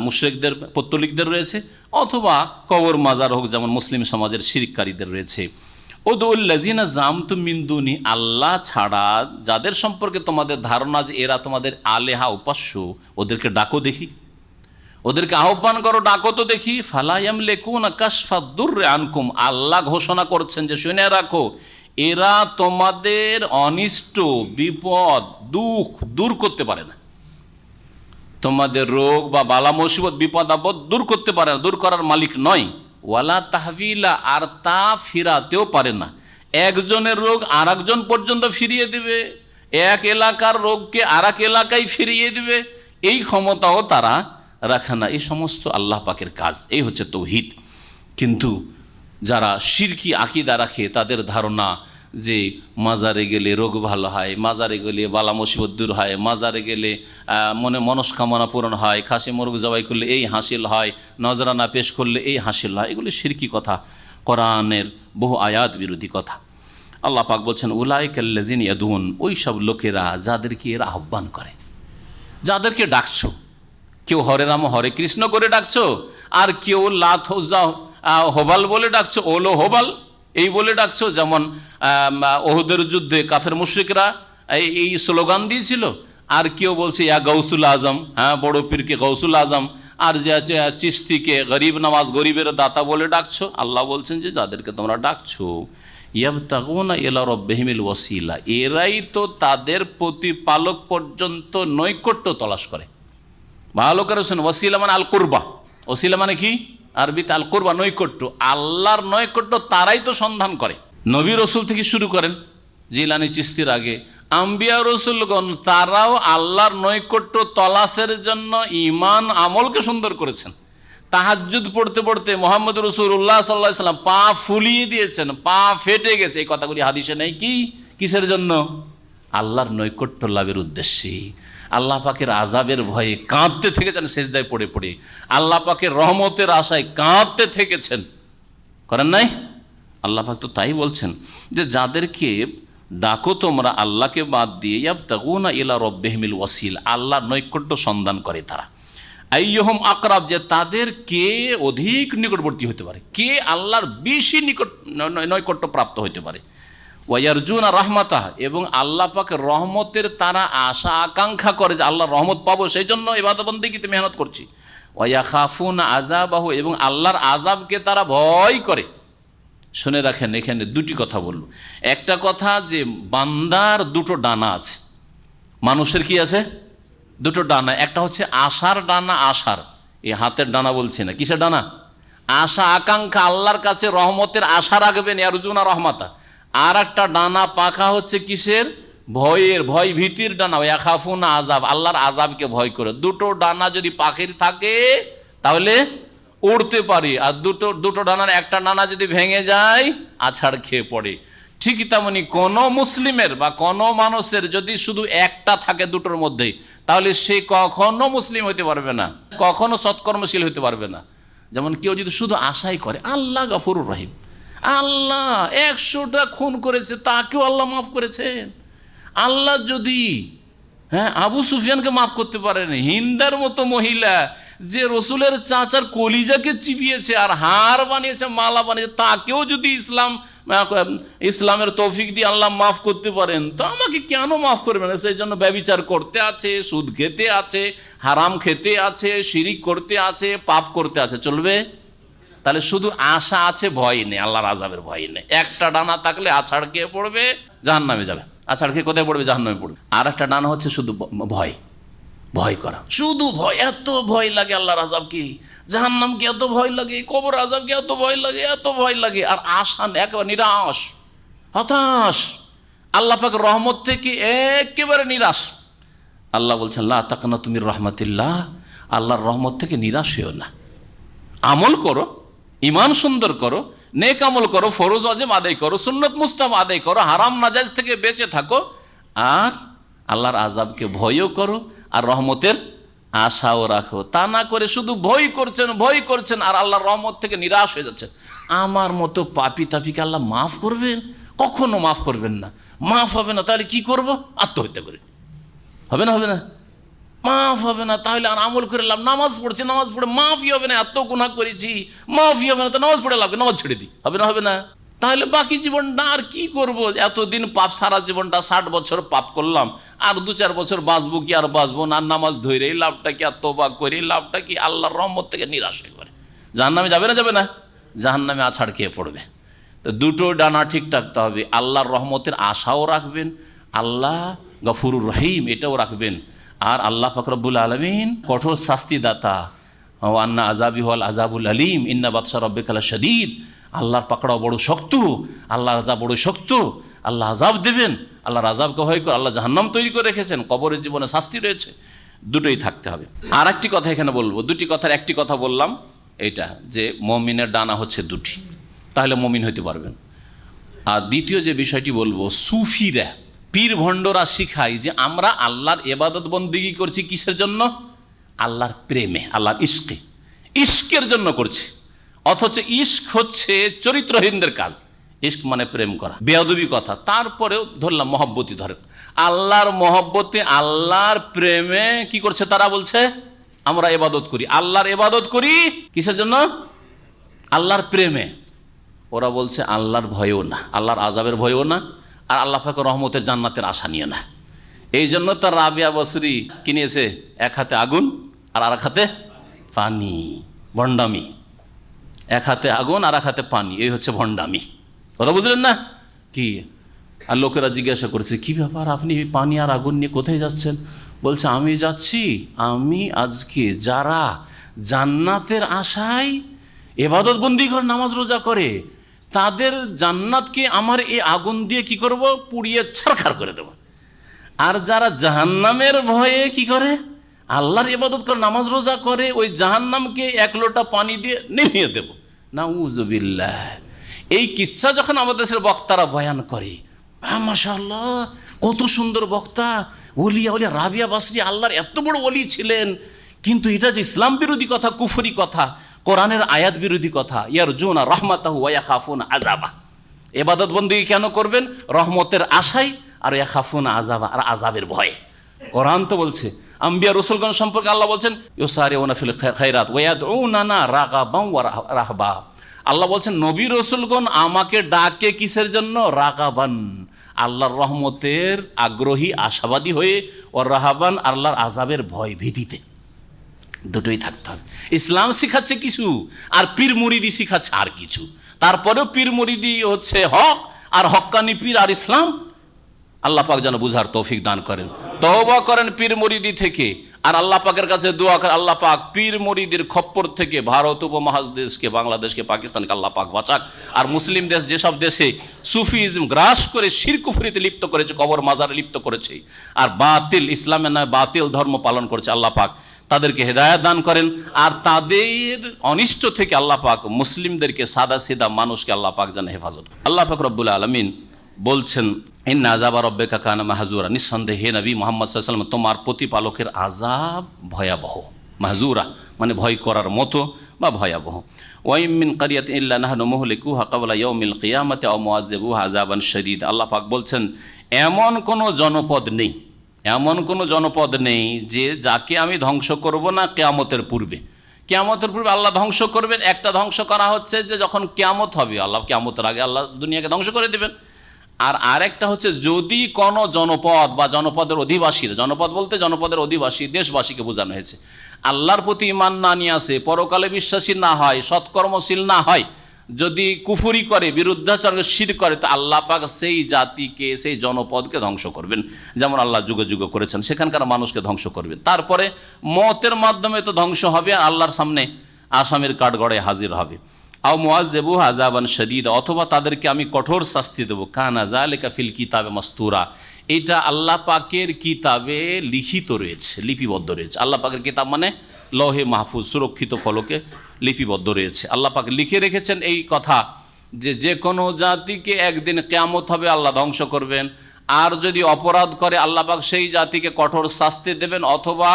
মুশরিকদের পত্তলিকদের রয়েছে, অথবা কবর মাজার হোক যেমন মুসলিম সমাজের শিরককারীদের রয়েছে। উদউল্লাযিনা জামতুম মিন দুনি, আল্লাহ ছাড়া যাদের সম্পর্কে তোমাদের ধারণা যে এরা তোমাদের আলেহা উপাস্য, ওদেরকে ডাকো দেখি, ওদেরকে আহ্বান করো, ডাকো তো দেখি। ফালা ইয়ামলিকুনা কাশফাদ দুররি আনকুম, আল্লাহ ঘোষণা করছেন যে শুনে রাখো, এরা তোমাদের অনিষ্ট, বিপদ, দুঃখ দূর করতে পারে না। তোমাদের রোগ বা বালা মুসিবত, বিপদ আপদ দূর করতে পারে না, দূর করার মালিক নয়। ওয়ালা তাহবিলা, আর তা ফিরাতেও পারে না। একজনের রোগ আর একজন পর্যন্ত ফিরিয়ে দেবে, এক এলাকার রোগকে আর এক এলাকায় ফিরিয়ে দেবে, এই ক্ষমতাও তারা রাখে না। এই সমস্ত আল্লাহ পাকের কাজ, এই হচ্ছে তৌহিদ। কিন্তু যারা শিরকি আকীদা রাখে, তাদের ধারণা যে মাজারে গেলে রোগ ভালো হয়, মাজারে গেলে বালা মুসিবত দূর হয়, মাজারে গেলে মনস্কামনা পূরণ হয়, খাসি মুরগ জবাই করলে এই হাসিল হয়, নজরানা পেশ করলে এই হাসিল হয়, এগুলি শিরকি কথা, কোরআনের বহু আয়াত বিরোধী কথা। আল্লাহ পাক বলছেন উলাইকাল্লাযিনা ইয়াদুন, ওই সব লোকেরা যাদেরকে এরা আহ্বান করে, যাদেরকে ডাকছো। কেউ হরে রাম হরে কৃষ্ণ করে ডাকছো, আর কেউ লাত হোবাল বলে ডাকছো, ওলো হোবাল এই বলে ডাকছো। যেমন ওহুদের যুদ্ধে কাফের মুশরিকরা এই স্লোগান দিয়েছিল। আর কেউ বলছে ইয়া গৌসুল আজম, হ্যাঁ বড় পীরকে গৌসুল আজম, আর যে চিশতিকে গরিব নামাজ, গরিবের দাতা বলে ডাকছো। আল্লাহ বলছেন যে যাদেরকে তোমরা ডাকছো ইয়াবতাগুনা ইলা রাব্বিহিমিল ওয়াসিলা, এরাই তো তাদের প্রতিপালক পর্যন্ত নৈকট্য তলাশ করে। ভালো করে শুনুন, ওয়াসিলা মানে আল কুরবা। ওসিলা মানে কি? আরবিতে আল কুরবা, নৈকট্য। আল্লাহর নৈকট্য তারাই তো সন্ধান করে। নবী রসুল থেকে শুরু করেন, জিলানি চিশতির আগে আম্বিয়া রসুলগণ, তারাও আল্লাহর নৈকট্য তলাশের জন্য ঈমান আমলকে সুন্দর করেছেন। তাহাজ্জুদ পড়তে পড়তে মুহাম্মদ রাসূলুল্লাহ সাল্লাল্লাহু আলাইহি সাল্লাম পা ফুলিয়ে দিয়েছেন, পা ফেটে গেছে। এই কথাগুলি হাদিসে নেই। কি কিসের জন্য? আল্লাহর নৈকট্য লাভের উদ্দেশ্যে, আল্লাহ পাকের আযাবের ভয়ে কাঁদতে থেকেছেন সেজদায় পড়ে পড়ে, আল্লাহ পাকের রহমতের আশায় কাঁদতে থেকেছেন। করেন নাই? আল্লাহ পাক তো তাই বলছেন যে যাদেরকে ডাকো তোমরা আল্লাহকে বাদ দিয়ে, ইয়াবতাগুনা ইলা রাব্বিহিমিল ওয়াসিল, আল্লাহর নৈকট্য সন্ধান করে তারা। আইয়ুহুম আকরাব, যে তাদের কে অধিক নিকটবর্তী হতে পারে, কে আল্লাহর বেশি নৈকট্য প্রাপ্ত হতে পারে। ওয়ায়ারজুনা রাহমাতাহ, এবং আল্লাহ পাকের রহমতের তারা আশা আকাঙ্ক্ষা করে যে আল্লাহর রহমত পাবো, সেই জন্য ইবাদত বন্দেগীতে মেহনত করছি। ওয়ায়াখাফুনা আযাবাহু, এবং আল্লাহর আযাবকে তারা ভয় করে। শুনে রাখেন, এখানে দুটি কথা বলল। একটা কথা যে বান্দার দুটো ডানা আছে, মানুষের কি আছে? দুটো ডানা। একটা হচ্ছে আশার ডানা, আশার, এই হাতের ডানা বলছি না, কিসের ডানা? আশা আকাঙ্ক্ষা, আল্লাহর কাছে রহমতের আশা রাখবেন, ইয়ারজুনা রহমাতা। আর একটা ডানা পাখা হচ্ছে কিসের? ভয়ের, ভয় ভীতির ডানা। ইয়াখাফুনা আযাব, আল্লাহর আযাবকে ভয় করে। দুটো ডানা যদি পাখির থাকে তাহলে উড়তে পারি, আর দুটো ডানার একটা ডানা যদি ভেঙে যায় আছাড় খেয়ে পড়ে। ঠিকই তেমনি কোনো মুসলিমের বা কোনো মানুষের যদি শুধু একটা থাকে দুটোর মধ্যেই, তাহলে সে কখনো মুসলিম হতে পারবে না, কখনো সৎকর্মশীল হতে পারবে না। যেমন কেউ যদি শুধু আশাই করে আল্লাহ গফুরুর রহিম, আল্লাহ 100টা খুন করেছে তাকেও আল্লাহ মাফ করেছেন। আল্লাহ যদি আবু সুফিয়ানকে মাফ করতে পারেন, হিন্দার মতো মহিলা যে রসুলের চাচার কলিজাকে চিবিয়েছে আর হার বানিয়েছে, মালা বানিয়েছে, তাকেও যদি ইসলামের তৌফিক দিয়ে আল্লাহ মাফ করতে পারেন, তো আমাকে কেন মাফ করবেন? সেই জন্য ব্যভিচার করতে আছে, সুদ খেতে আছে, হারাম খেতে আছে, শিরিক করতে আছে, পাপ করতে আছে, চলবে? তাহলে শুধু আশা আছে, ভয় নেই, আল্লাহর আযাবের ভয় নেই। একটা ডানা থাকলে আছাড় খেয়ে পড়বে, জাহান্নামে যাবে। আছাড় খেয়ে কোথায় পড়বে? জাহান্নামে পড়বে। আর একটা ডানা হচ্ছে শুধু ভয়, ভয় করা, শুধু ভয়। এত ভয় লাগে আল্লাহর আযাবকে, জাহান্নামকে এত ভয় লাগে, কবর আযাবকে এত ভয় লাগে, এত ভয় লাগে। আর আশা একেবারে নিরাশ, হতাশ, আল্লাহ পাকের রহমত থেকে একেবারে নিরাশ। আল্লাহ বলছেন লা তাকনাতু মির রাহমাতিল্লাহ, আল্লাহর রহমত থেকে নিরাশ হইও না। আমল করো, ইমান সুন্দর করো, নেক আমল করো, ফরজ ওয়াজিব আদায় করো, সুন্নত মুস্তাহাব আদায় করো, হারাম নাজায়েজ থেকে বেঁচে থাকো, আর আল্লাহর আযাবকে ভয়ও করো, আর রহমতের আশাও রাখো। তা না করে শুধু ভয় করছেন আর আল্লাহর রহমত থেকে নিরাশ হয়ে যাচ্ছে। আমার মতো পাপী তাপিকে আল্লাহ মাফ করবেন? কখনো মাফ করবেন না। মাফ হবে না, তাহলে কি করব? আত্মহত্যা করে। হবে না? হবে না, মাফ হবে না। তাহলে আর আমল করে লাভ? নামাজ পড়ছি, নামাজ পড়ে মাফই হবে না, এত গুনাহ করেছি, মাফই হবে না, তো নামাজ পড়ে লাভ, নামাজ ছেড়ে দিই। হবে না? হবে না। তাহলে বাকি জীবনটা আর কি করব? এতদিন পাপ, সারা জীবনটা 60 বছর পাপ করলাম, আর 2-4 বছর বাঁচবো কি আর বাঁচবো না? নামাজ ধরে লাভটা কি? আর তওবা করে লাভটা কি? আল্লাহর রহমত থেকে নিরাশ হয়ে পড়ে জাহান্নামে যাবে না? যাবে না? জাহান্নামে আছাড় খেয়ে পড়বে। তো দুটো ডানা ঠিক রাখতে হবে, আল্লাহর রহমতের আশাও রাখবেন, আল্লাহ গফুরুর রহিম এটাও রাখবেন। আর আল্লাহ পাক রব্বুল আলামিন কঠোর শাস্তিদাতা, ওয়া আন্না আযাবি হুয়াল আযাবুল আলীম, ইন্না বাতশা রাব্বিকা লাশাদীদ। আল্লাহর পাকড়াও বড় শক্ত, আল্লাহর আযাব বড় শক্ত। আল্লাহ আযাব দেবেন, আল্লাহর আযাবকে ভয় করে। আল্লাহ জাহান্নাম তৈরি করে রেখেছেন, কবরের জীবনে শাস্তি রয়েছে। দুটোই থাকতে হবে। আর একটি কথা এখানে বলবো, দুটি কথার একটি কথা বললাম, এটা যে মুমিনের ডানা হচ্ছে দুটি, তাহলে মুমিন হইতে পারবেন। আর দ্বিতীয় যে বিষয়টি বলবো, সুফিরা, পীর ভণ্ডরা শিখায় যে আমরা আল্লাহর ইবাদত বন্দেগী করছি কিসের জন্য? আল্লাহর প্রেমে, আল্লাহর ইশকে, ইশকের জন্য করছি। অথচ ইশক হচ্ছে চরিত্রহীনদের কাজ। ইশক মানে প্রেম করা, বেয়াদবি কথা। তারপরেও ধরলাম মহব্বতি, ধরে আল্লাহর মহব্বতে, আল্লাহর প্রেমে কি করছে তারা? বলছে আমরা ইবাদত করি, আল্লাহর ইবাদত করি কিসের জন্য? আল্লাহর প্রেমে। ওরা বলছে আল্লাহর ভয়ও না, আল্লাহর আযাবের ভয়ও না, আর আল্লাহ পাকের রহমতের জান্নাতের আশা নিয়ে না। এই জন্য তার রাবিয়া বসরি কিনেছে এক হাতে আগুন আর আর এক হাতে পানি। ভণ্ডামি, এক হাতে আগুন আর এক হাতে পানি, এই হচ্ছে ভণ্ডামি। কথা বুঝলেন না? কি? আর লোকেরা জিজ্ঞাসা করেছে কি ব্যাপার, আপনি পানি আর আগুন নিয়ে কোথায় যাচ্ছেন? বলছে আমি যাচ্ছি, আমি আজকে যারা জান্নাতের আশায় ইবাদত বন্দি করে নামাজ রোজা করে, তাদের জান্নাতকে আমার এই আগুন দিয়ে কি করব? পুড়িয়ে ছারখার করে দেব। আর যারা জাহান্নামের ভয়ে কি করে? আল্লাহর ইবাদত করে, নামাজ রোজা করে, ওই জাহান্নামকে এক লোটা পানি দিয়ে নিভিয়ে দেব। নাউযুবিল্লাহ। এই কিচ্ছা যখন আমাদের দেশের বক্তারা বয়ান করে, মাশাআল্লাহ কত সুন্দর বক্তা, ওলিয়া ওলিয়া রাবিয়া বাসরি আল্লাহর এত বড় ওলি ছিলেন, কিন্তু এটা যে ইসলাম বিরোধী কথা, কুফরি কথা, কোরআনের আয়াত বিরোধী কথা। ইয়ারজুনা রাহমাতাহু ওয়া ইয়াখাফুনা আযাবা। ইবাদত বন্দেগী কেন করবেন? রহমতের আশায়, আর ইয়াখাফুনা আযাবা, আর আযাবের ভয়ে। কোরআন তো বলছে, আম্বিয়া রাসূলগণ সম্পর্কে আল্লাহ বলছেন ইউসারিউনা ফিল খায়রাত ওয়া ইয়াদউনানা রাগাবান ওয়া রাহবা। আল্লাহ বলছেন নবী রাসূলগণ আমাকে ডাকে কিসের জন্য? রাগাবান, আল্লাহর রহমতের আগ্রহী আশাবাদী হয়ে, ও রাহাবান, আল্লাহর আযাবের ভয় ভীতিতে। দুটোই থাকতে হবে। ইসলাম শিখাচ্ছে কিছু, আর পীর মুরিদি শিখাচ্ছে আর কিছু। তারপরেও পীর মুরিদি হচ্ছে হক, আর হক্কানি পীর আর ইসলাম। আল্লাহ পাক যেন বুঝার তৌফিক দান করেন। তওবা করেন পীর মুরিদি থেকে, আর আল্লাহ পাকের কাছে দোয়া করেন আল্লাহ পাক পীর মুরিদির খপ্পর থেকে ভারত উপমহাদেশকে, বাংলাদেশকে, পাকিস্তানকে আল্লাহ পাক বাঁচাক। আর মুসলিম দেশ, যেসব দেশে সুফিজম গ্রাস করে শিরক কুফরিতে লিপ্ত করেছে, কবর মাজারে লিপ্ত করেছে, আর বাতিল ইসলামের নয় বাতিল ধর্ম পালন করেছে, আল্লাহ পাক তাদেরকে হেদায়েত দান করেন। আর তাদের অনিষ্ট থেকে আল্লাহ পাক মুসলিমদেরকে, সাদা সিধা মানুষকে আল্লাহ পাক যেন হেফাজত। আল্লাহ পাক রব্বুল আলামিন বলছেন ইন্না আযাবা রাব্বিকা কানা মাহজুরা, নিঃসন্দেহে নবী মুহাম্মদ সাল্লাল্লাহু আলাইহি ওয়াসাল্লাম তোমার প্রতিপালকের আযাব ভয়াবহ। মাহজুরা মানে ভয় করার মতো বা ভয়াবহ। ওয়াইম মিন কারিয়াতিন ইল্লা নাহনু মুহলিকুহা ক্বাবলা ইয়াউমিল কিয়ামাতি আও মুআযযিবুহা আযাবান শাদীদ। আল্লাহ পাক বলছেন এমন কোনো জনপদ নেই, এমন কোনো জনপদ নেই যে যাকে আমি ধ্বংস করব না কিয়ামতের পূর্বে। কিয়ামতের পূর্বে আল্লাহ ধ্বংস করবেন। একটা ধ্বংস করা হচ্ছে যে যখন কিয়ামত হবে, আল্লাহ কিয়ামতের আগে আল্লাহ দুনিয়াকে ধ্বংস করে দেবেন। আর আরেকটা হচ্ছে যদি কোনো জনপদ বা জনপদের অধিবাসীর, জনপদ বলতে জনপদের অধিবাসী দেশবাসীকে বোঝানো হয়েছে, আল্লাহর প্রতি ঈমান না নিয়ে আসে, পরকালে বিশ্বাসী না হয়, সৎকর্মশীল না হয়, যদি কুফরি করে, বিরুদ্ধাচরণ শিরক করে, তো আল্লাহ পাক সেই জাতিকে, সেই জনপদকে ধ্বংস করবেন, যেমন আল্লাহ যুগে যুগে করেছেন। সেখানকার মানুষকে ধ্বংস করবেন। তারপরে মতের মাধ্যমে তো ধ্বংস হবে, আর আল্লাহর সামনে আসামির কাঠগড়ায় হাজির হবে। আও মুআযযিবুহা আযাবান শাদীদা, অথবা তাদেরকে আমি কঠোর শাস্তি দেবো। কানা যালিকা ফিল কিতাবে মাসতুরা, এটা আল্লাহ পাকের কিতাবে লিখিত রয়েছে, লিপিবদ্ধ রয়েছে। আল্লাহ পাকের কিতাব মানে লৌহে মাহফুজ, সুরক্ষিত ফলকে লিপিবদ্ধ রয়েছে। আল্লাহ পাক লিখে রেখেছেন এই কথা যে যে কোনো জাতিকে একদিন কিয়ামত হবে, আল্লাহ ধ্বংস করবেন। আর যদি অপরাধ করে আল্লাহ পাক সেই জাতিকে কঠোর শাস্তি দেবেন, অথবা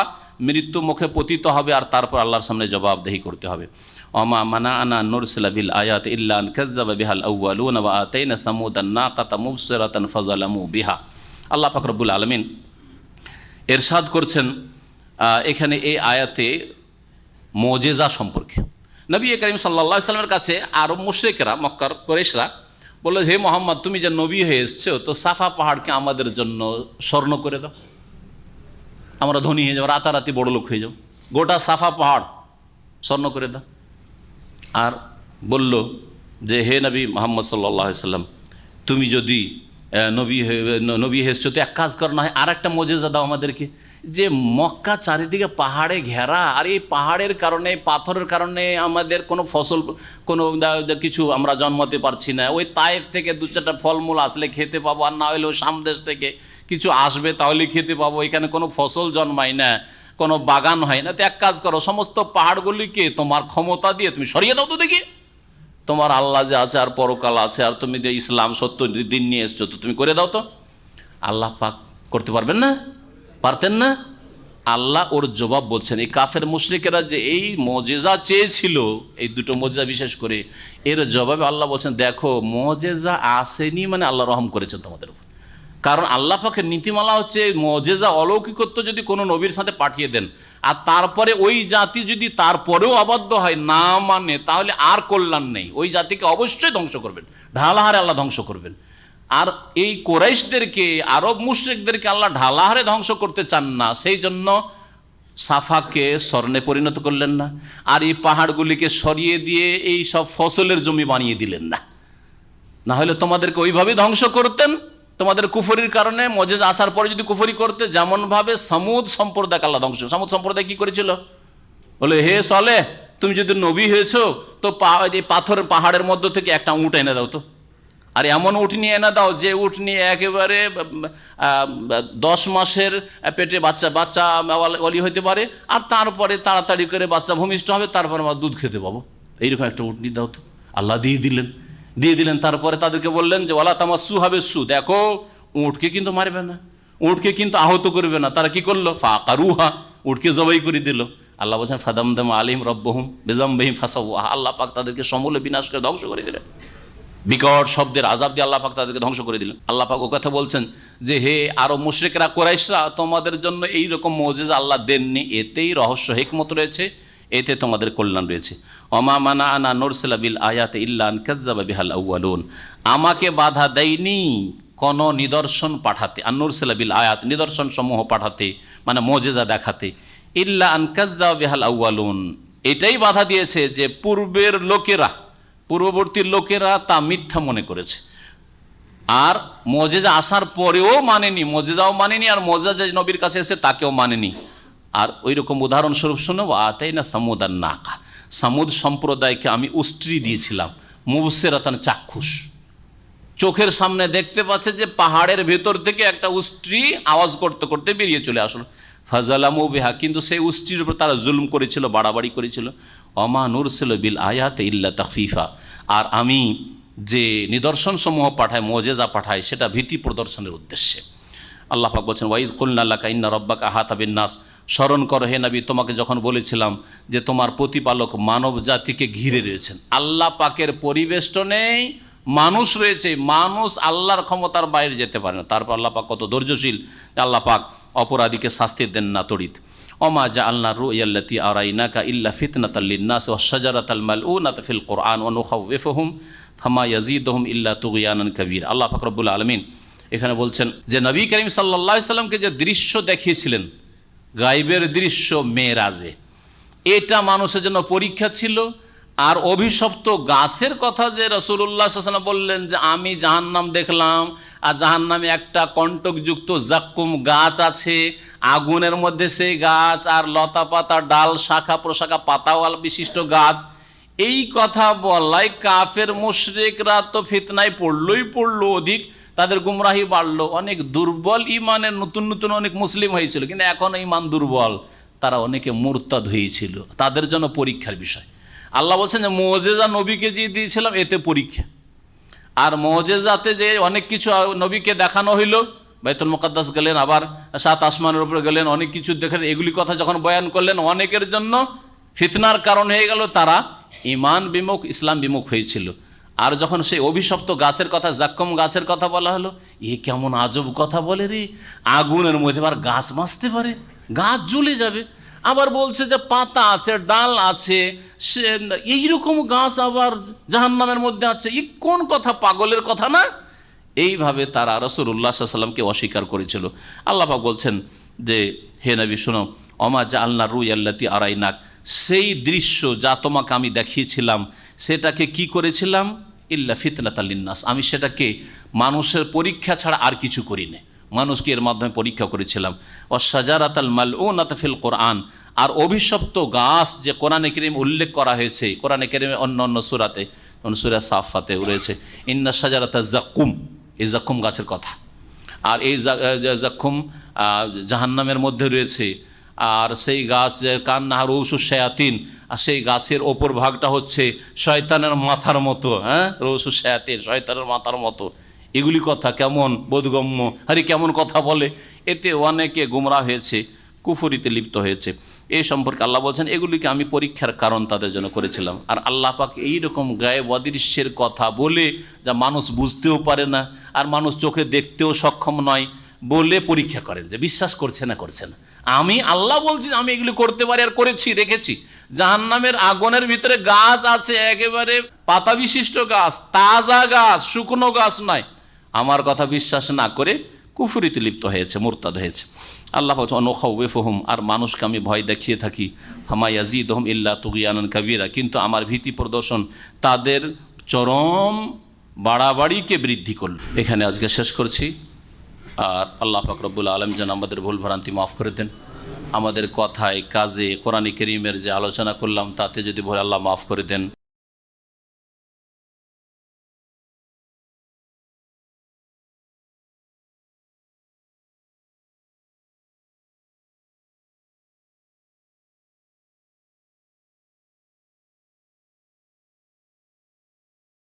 মৃত্যু মুখে পতিত হবে, আর তারপর আল্লাহর সামনে জবাবদেহি করতে হবে। ওমা মানাআনা নুরসিলা বিল আয়াত ইল্লা আন কাযযাবা বিহাল আউয়ালুনা ওয়া আতাইনা সামুদান নাকাতা মুবসিরাতান ফাযালামু বিহা। আল্লাহ পাক রব্বুল আলামিন ইরশাদ করছেন এখানে এই আয়াতে মুজিজা সম্পর্কে। নবী করিম সাল্লাল্লাহু আলাইহি ওয়াসাল্লামের কাছে আরব মুশরিকরা, মক্কার কুরাইশরা বলল, হে মুহাম্মদ তুমি যে নবী হয়ে এসেছো, তো সাফা পাহাড়কে আমাদের জন্য স্বর্ণ করে দাও, আমরা ধনী হয়ে যাবো, রাতারাতি বড় লোক হয়ে যাবো, গোটা সাফা পাহাড় স্বর্ণ করে দাও। আর বলল যে হে নবী মুহাম্মদ সাল্লাল্লাহু আলাইহি ওয়াসাল্লাম তুমি যদি নবী এসেছো, তো এক কাজ কর, না হয় আর একটা মুজিজা দাও আমাদেরকে, যে মক্কা চারিদিকে পাহাড়ে ঘেরা, আর এই পাহাড়ের কারণে, পাথরের কারণে আমাদের কোনো ফসল, কোনো কিছু আমরা জন্মাতে পারছি না। ওই তায়েফ থেকে দু চারটা ফলমূল আসলে খেতে পাবো, আর না হলেও সামদেশ থেকে কিছু আসবে তাহলে খেতে পাবো। এখানে কোনো ফসল জন্মায় না, কোনো বাগান হয় না। তো এক কাজ করো, সমস্ত পাহাড়গুলিকে তোমার ক্ষমতা দিয়ে তুমি সরিয়ে দাও তো দেখি, তোমার আল্লাহ যে আছে আর পরকাল আছে, আর তুমি যে ইসলাম সত্য দিন নিয়ে এসছো, তো তুমি করে দাও তো। আল্লাহ পাক করতে পারবেন না? পারতেন না? আল্লাহ ওর জবাব বলছেন, এই কাফের মুশরিকেরা যে এই মুজিজা চেয়েছিল, এই দুটো মুজিজা বিশেষ করে, এর জবাবে আল্লাহ বলছেন দেখো মুজিজা আসেনি মানে আল্লাহ রহম করেছেন তোমাদের উপর। কারণ আল্লাহ পাকের নীতিমালা হচ্ছে মুজিজা, অলৌকিকত্ব যদি কোনো নবীর সাথে পাঠিয়ে দেন, আর তারপরে ওই জাতি যদি তারপরেও অবাধ্য হয়, না মানে, তাহলে আর কল্যাণ নেই। ওই জাতিকে অবশ্যই ধ্বংস করবেন, ঢালাহারে আল্লাহ ধ্বংস করবেন। আর এই কোরাইশদেরকে, আরব মুশরিকদেরকে আল্লাহ ঢালাহারে ধ্বংস করতে চান না, সেই জন্য সাফাকে স্বর্ণে পরিণত করলেন না, আর এই পাহাড়গুলিকে সরিয়ে দিয়ে এই সব ফসলের জমি বানিয়ে দিলেন না। না হলে তোমাদেরকে ওইভাবে ধ্বংস করতেন, তোমাদের কুফরির কারণে। মুজিজা আসার পরে যদি কুফরি করতে, যেমনভাবে সামুদ সম্প্রদায়কে আল্লাহ ধ্বংস। সামুদ সম্প্রদায় কি করেছিল? বলে হে সালেহ তুমি যদি নবী হয়েছো, তো এই পাথরের পাহাড়ের মধ্য থেকে একটা উট এনে দাও তো, আর এমন উট নিয়ে এনে দাও যে উট নিয়ে একেবারে 10 মাসের পেটে বাচ্চা অলি হইতে পারে, আর তারপরে তাড়াতাড়ি করে বাচ্চা ভূমিষ্ঠ হবে, তারপরে আমরা দুধ খেতে পাবো। এইরকম একটা উট নিয়ে দাও তো। আল্লাহ দিয়ে দিলেন। তারপরে তাদেরকে বললেন যে ওয়ালা তামাসসু হাবিসসু, দেখো উটকে কিন্তু মারবে না, উটকে কিন্তু আহত করবে না। তারা কি করলো? ফাকারুহা, উটকে জবাই করে দিল। আল্লাহ বলছেন ফাদামদাম আলিম রব্বহুম বিজামবিহিম ফাসাওয়া, আল্লাহ পাক তাদেরকে সমূলে বিনাশ করে ধ্বংস করে দিলেন। বিকট শব্দের আযাব দিয়ে আল্লাহ পাক তাদেরকে ধ্বংস করে দিলেন। আল্লাহ পাক ও কথা বলছেন যে হে আরব মুশরিকরা, কুরাইশরা, তোমাদের জন্য এইরকম মুজিজা আল্লাহ দেননি, এতেই রহস্য হিকমত রয়েছে, এতে তোমাদের কল্যাণ রয়েছে। ওমা মানাআনা নুরসিলা বিল আয়াতি ইল্লা আন কাযযাবা বিহাল আউয়ালুন, আমাকে বাধা দেয়নি কোনো নিদর্শন পাঠাতে, আন নুরসিলা বিল আয়াত, নিদর্শন সমূহ পাঠাতে, মানে মুজিজা দেখাতে, ইল্লা আন কাযযাবা বিহাল আউয়ালুন, এটাই বাধা দিয়েছে যে পূর্ববর্তী লোকেরা তা মিথ্যা মনে করেছে, আর মুজিজা আসার পরেও মানেনি, মুজিজাও মানেনি, আর মুজিজা যে নবীর কাছে এসে তাকেও মানেনি। আর ওই রকম উদাহরণস্বরূপ শুনো, আতাইনা সামুদান নাকা, সামুদ সম্প্রদায়কে আমি উষ্ট্রি দিয়েছিলাম, মুবসিরাতান, চাক্ষুষ, চোখের সামনে দেখতে পাচ্ছে যে পাহাড়ের ভেতর থেকে একটা উষ্ট্রি আওয়াজ করতে করতে বেরিয়ে চলে আসলো। ফাজালামু বিহা, কিন্তু সেই উষ্ট্রির উপর তারা জুলুম করেছিল, বাড়াবাড়ি করেছিল। অমা নুরসিল বিল আয়াতে ইল্লা তাখফিফা, আর আমি যে নিদর্শন সমূহ পাঠাই, মুজিজা পাঠাই, সেটা ভীতি প্রদর্শনের উদ্দেশ্যে। আল্লাহ পাক বলছেন ওয়াইদ কুলনা লাকা ইন্না রাব্বাকা আহাতা বিন নাস, স্মরণ করো হে নবী, তোমাকে যখন বলেছিলাম যে তোমার প্রতিপালক মানব জাতিকে ঘিরে রয়েছেন। আল্লাহ পাকের পরিবেষ্টনেই মানুষ রয়েছে, মানুষ আল্লাহর ক্ষমতার বাইরে যেতে পারে না। তারপর আল্লাহ পাক কত ধৈর্যশীল, আল্লাহ পাক অপরাধীকে শাস্তি দেন না তড়িৎ। ওমা জাআলনা রুয়াল্লাতী আরাইনাকা ইল্লা ফিতনাতাল লিন্নাস ওয়াশ শাজারাতাল মালউনাতা ফিল কুরআন ওয়া নুখাউফিফুহুম ফামা ইয়াজিদুহুম ইল্লা তুগয়ানান কাবীরা। আল্লাহ পাক রব্বুল আলামিন এখানে বলছেন যে নবী করিম সাল্লাল্লাহু আলাইহি সাল্লামকে যে দৃশ্য দেখিয়েছিলেন, গায়বের দৃশ্য মেরাজে, এটা মানুষের জন্য পরীক্ষা ছিল। আর অভিশপ্ত গাছের কথা যে রাসূলুল্লাহ সাল্লাল্লাহু আলাইহি ওয়াসাল্লাম বললেন যে আমি জাহান্নাম দেখলাম, আর জাহান্নামে একটা কণ্টকযুক্ত জাক্কুম গাছ আছে, আগুনের মধ্যে সেই গাছ, আর লতা পাতা ডাল শাখা প্রশাখা পাতাওয়ালা বিশিষ্ট গাছ, এই কথা বলাই কাফের মুশরিকরা তো ফিতনায় পড়লো অধিক, তাদের গুমরাহি বাড়লো, অনেক দুর্বল ইমানের নতুন অনেক মুসলিম হয়েছিল, কিন্তু এখন ইমান দুর্বল, তারা অনেকে মুরতাদ হয়েছিল, তাদের জন্য পরীক্ষার বিষয়। আল্লাহ বলছেন যে মুজিজা নবীকে যে দিয়েছিলাম এতে পরীক্ষা, আর মুজিজাতে যে অনেক কিছু নবীকে দেখানো হইল, বাইতুল মুকাদ্দাস গেলেন, আবার 7 আসমানের উপরে গেলেন, অনেক কিছু দেখেন, এগুলি কথা যখন বয়ান করলেন অনেকের জন্য ফিতনার কারণ হয়ে গেল, তারা ইমান বিমুখ, ইসলাম বিমুখ হয়েছিল। আর যখন সেই অভিশপ্ত গাছের কথা, জাক্কুম গাছের কথা বলা হলো, এ কেমন আজব কথা বলে রে, আগুনের মধ্যে আবার গাছ বাঁচতে পারে, গাছ জ্বলে যাবে, আবার বলছে যে পাতা আছে, ডাল আছে, সে এইরকম গাছ আবার জাহান্নামের মধ্যে আছে, এই কোন কথা, পাগলের কথা না? এইভাবে তারা রাসূলুল্লাহ সাল্লাল্লাহু আলাইহি ওয়াসাল্লামকে অস্বীকার করেছিল। আল্লাহ পাক বলছেন যে হে নবী শোনো, ওমা জাআলনা রুয়াল্লাতী আরাইনাক, সেই দৃশ্য যা তোমাকে আমি দেখিয়েছিলাম সেটাকে কি করেছিলাম? ইল্লা ফিতনাতাল লিন্নাস, আমি সেটাকে মানুষের পরীক্ষা ছাড়া আর কিছু করি না, মানুষকে এর মাধ্যমে পরীক্ষা করেছিলাম। ওয়াশ শাজারাতাল মালউনাতা ফিল কুরআন, আর অভিশপ্ত গাছ যে কোরআনে কারীমে উল্লেখ করা হয়েছে, কোরআনে কারীমে অন্য সূরাতে, সূরা সাফাতে রয়েছে ইন্না শাজারাতাজ জাক্কুম, এই জাক্কুম গাছের কথা। আর এই জাক্কুম জাহান্নামের মধ্যে রয়েছে, আর সেই গাছ কান্নাহা রউসুশ শায়াতিন, আর সেই গাছের ওপর ভাগটা হচ্ছে শয়তানের মাথার মতো, রউসুশ শায়াতিন, শয়তানের মাথার মতো। এগুলি কথা কেমন বোধগম্য, আরে কেমন কথা বলে, এতে অনেকে গুমরাহ হয়েছে, কুফরিতে লিপ্ত হয়েছে। এই সম্পর্কে আল্লাহ বলছেন এগুলিকে আমি পরীক্ষার কারণ তাদের জন্য করেছিলাম। আর আল্লাহ পাক এইরকম গায়েব অদৃশ্যের কথা বলে, যা মানুষ বুঝতেও পারে না আর মানুষ চোখে দেখতেও সক্ষম নয়, বলে পরীক্ষা করেন যে বিশ্বাস করছে না। আমি আল্লাহ বলছি আমি এগুলি করতে পারি, আর করেছি, রেখেছি। জাহান্নামের আগুনের ভিতরে গাছ আছে, একেবারে পাতা বিশিষ্ট গাছ, তাজা গাছ, শুকনো গাছ নয়। আমার কথা বিশ্বাস না করে কুফরিতে লিপ্ত হয়েছে, মুরতাদ হয়েছে। আল্লাহ বলছে অনুখাউফিফুহুম, আর মানুষকে আমি ভয় দেখিয়ে থাকি, ফামা ইয়াজিদুহুম ইল্লা তুগয়ানান কাবীরা, কিন্তু আমার ভীতি প্রদর্শন তাদের চরম বাড়াবাড়িকে বৃদ্ধি করল। এখানে আজকে শেষ করছি। আর আল্লাহ পাক রব্বুল আলামিন যেন আমাদের ভুল ভ্রান্তি মাফ করে দেন, আমাদের কথায় কাজে কোরআন কারীমের যে আলোচনা করলাম তাতে যদি ভুল আল্লাহ মাফ করে দেন।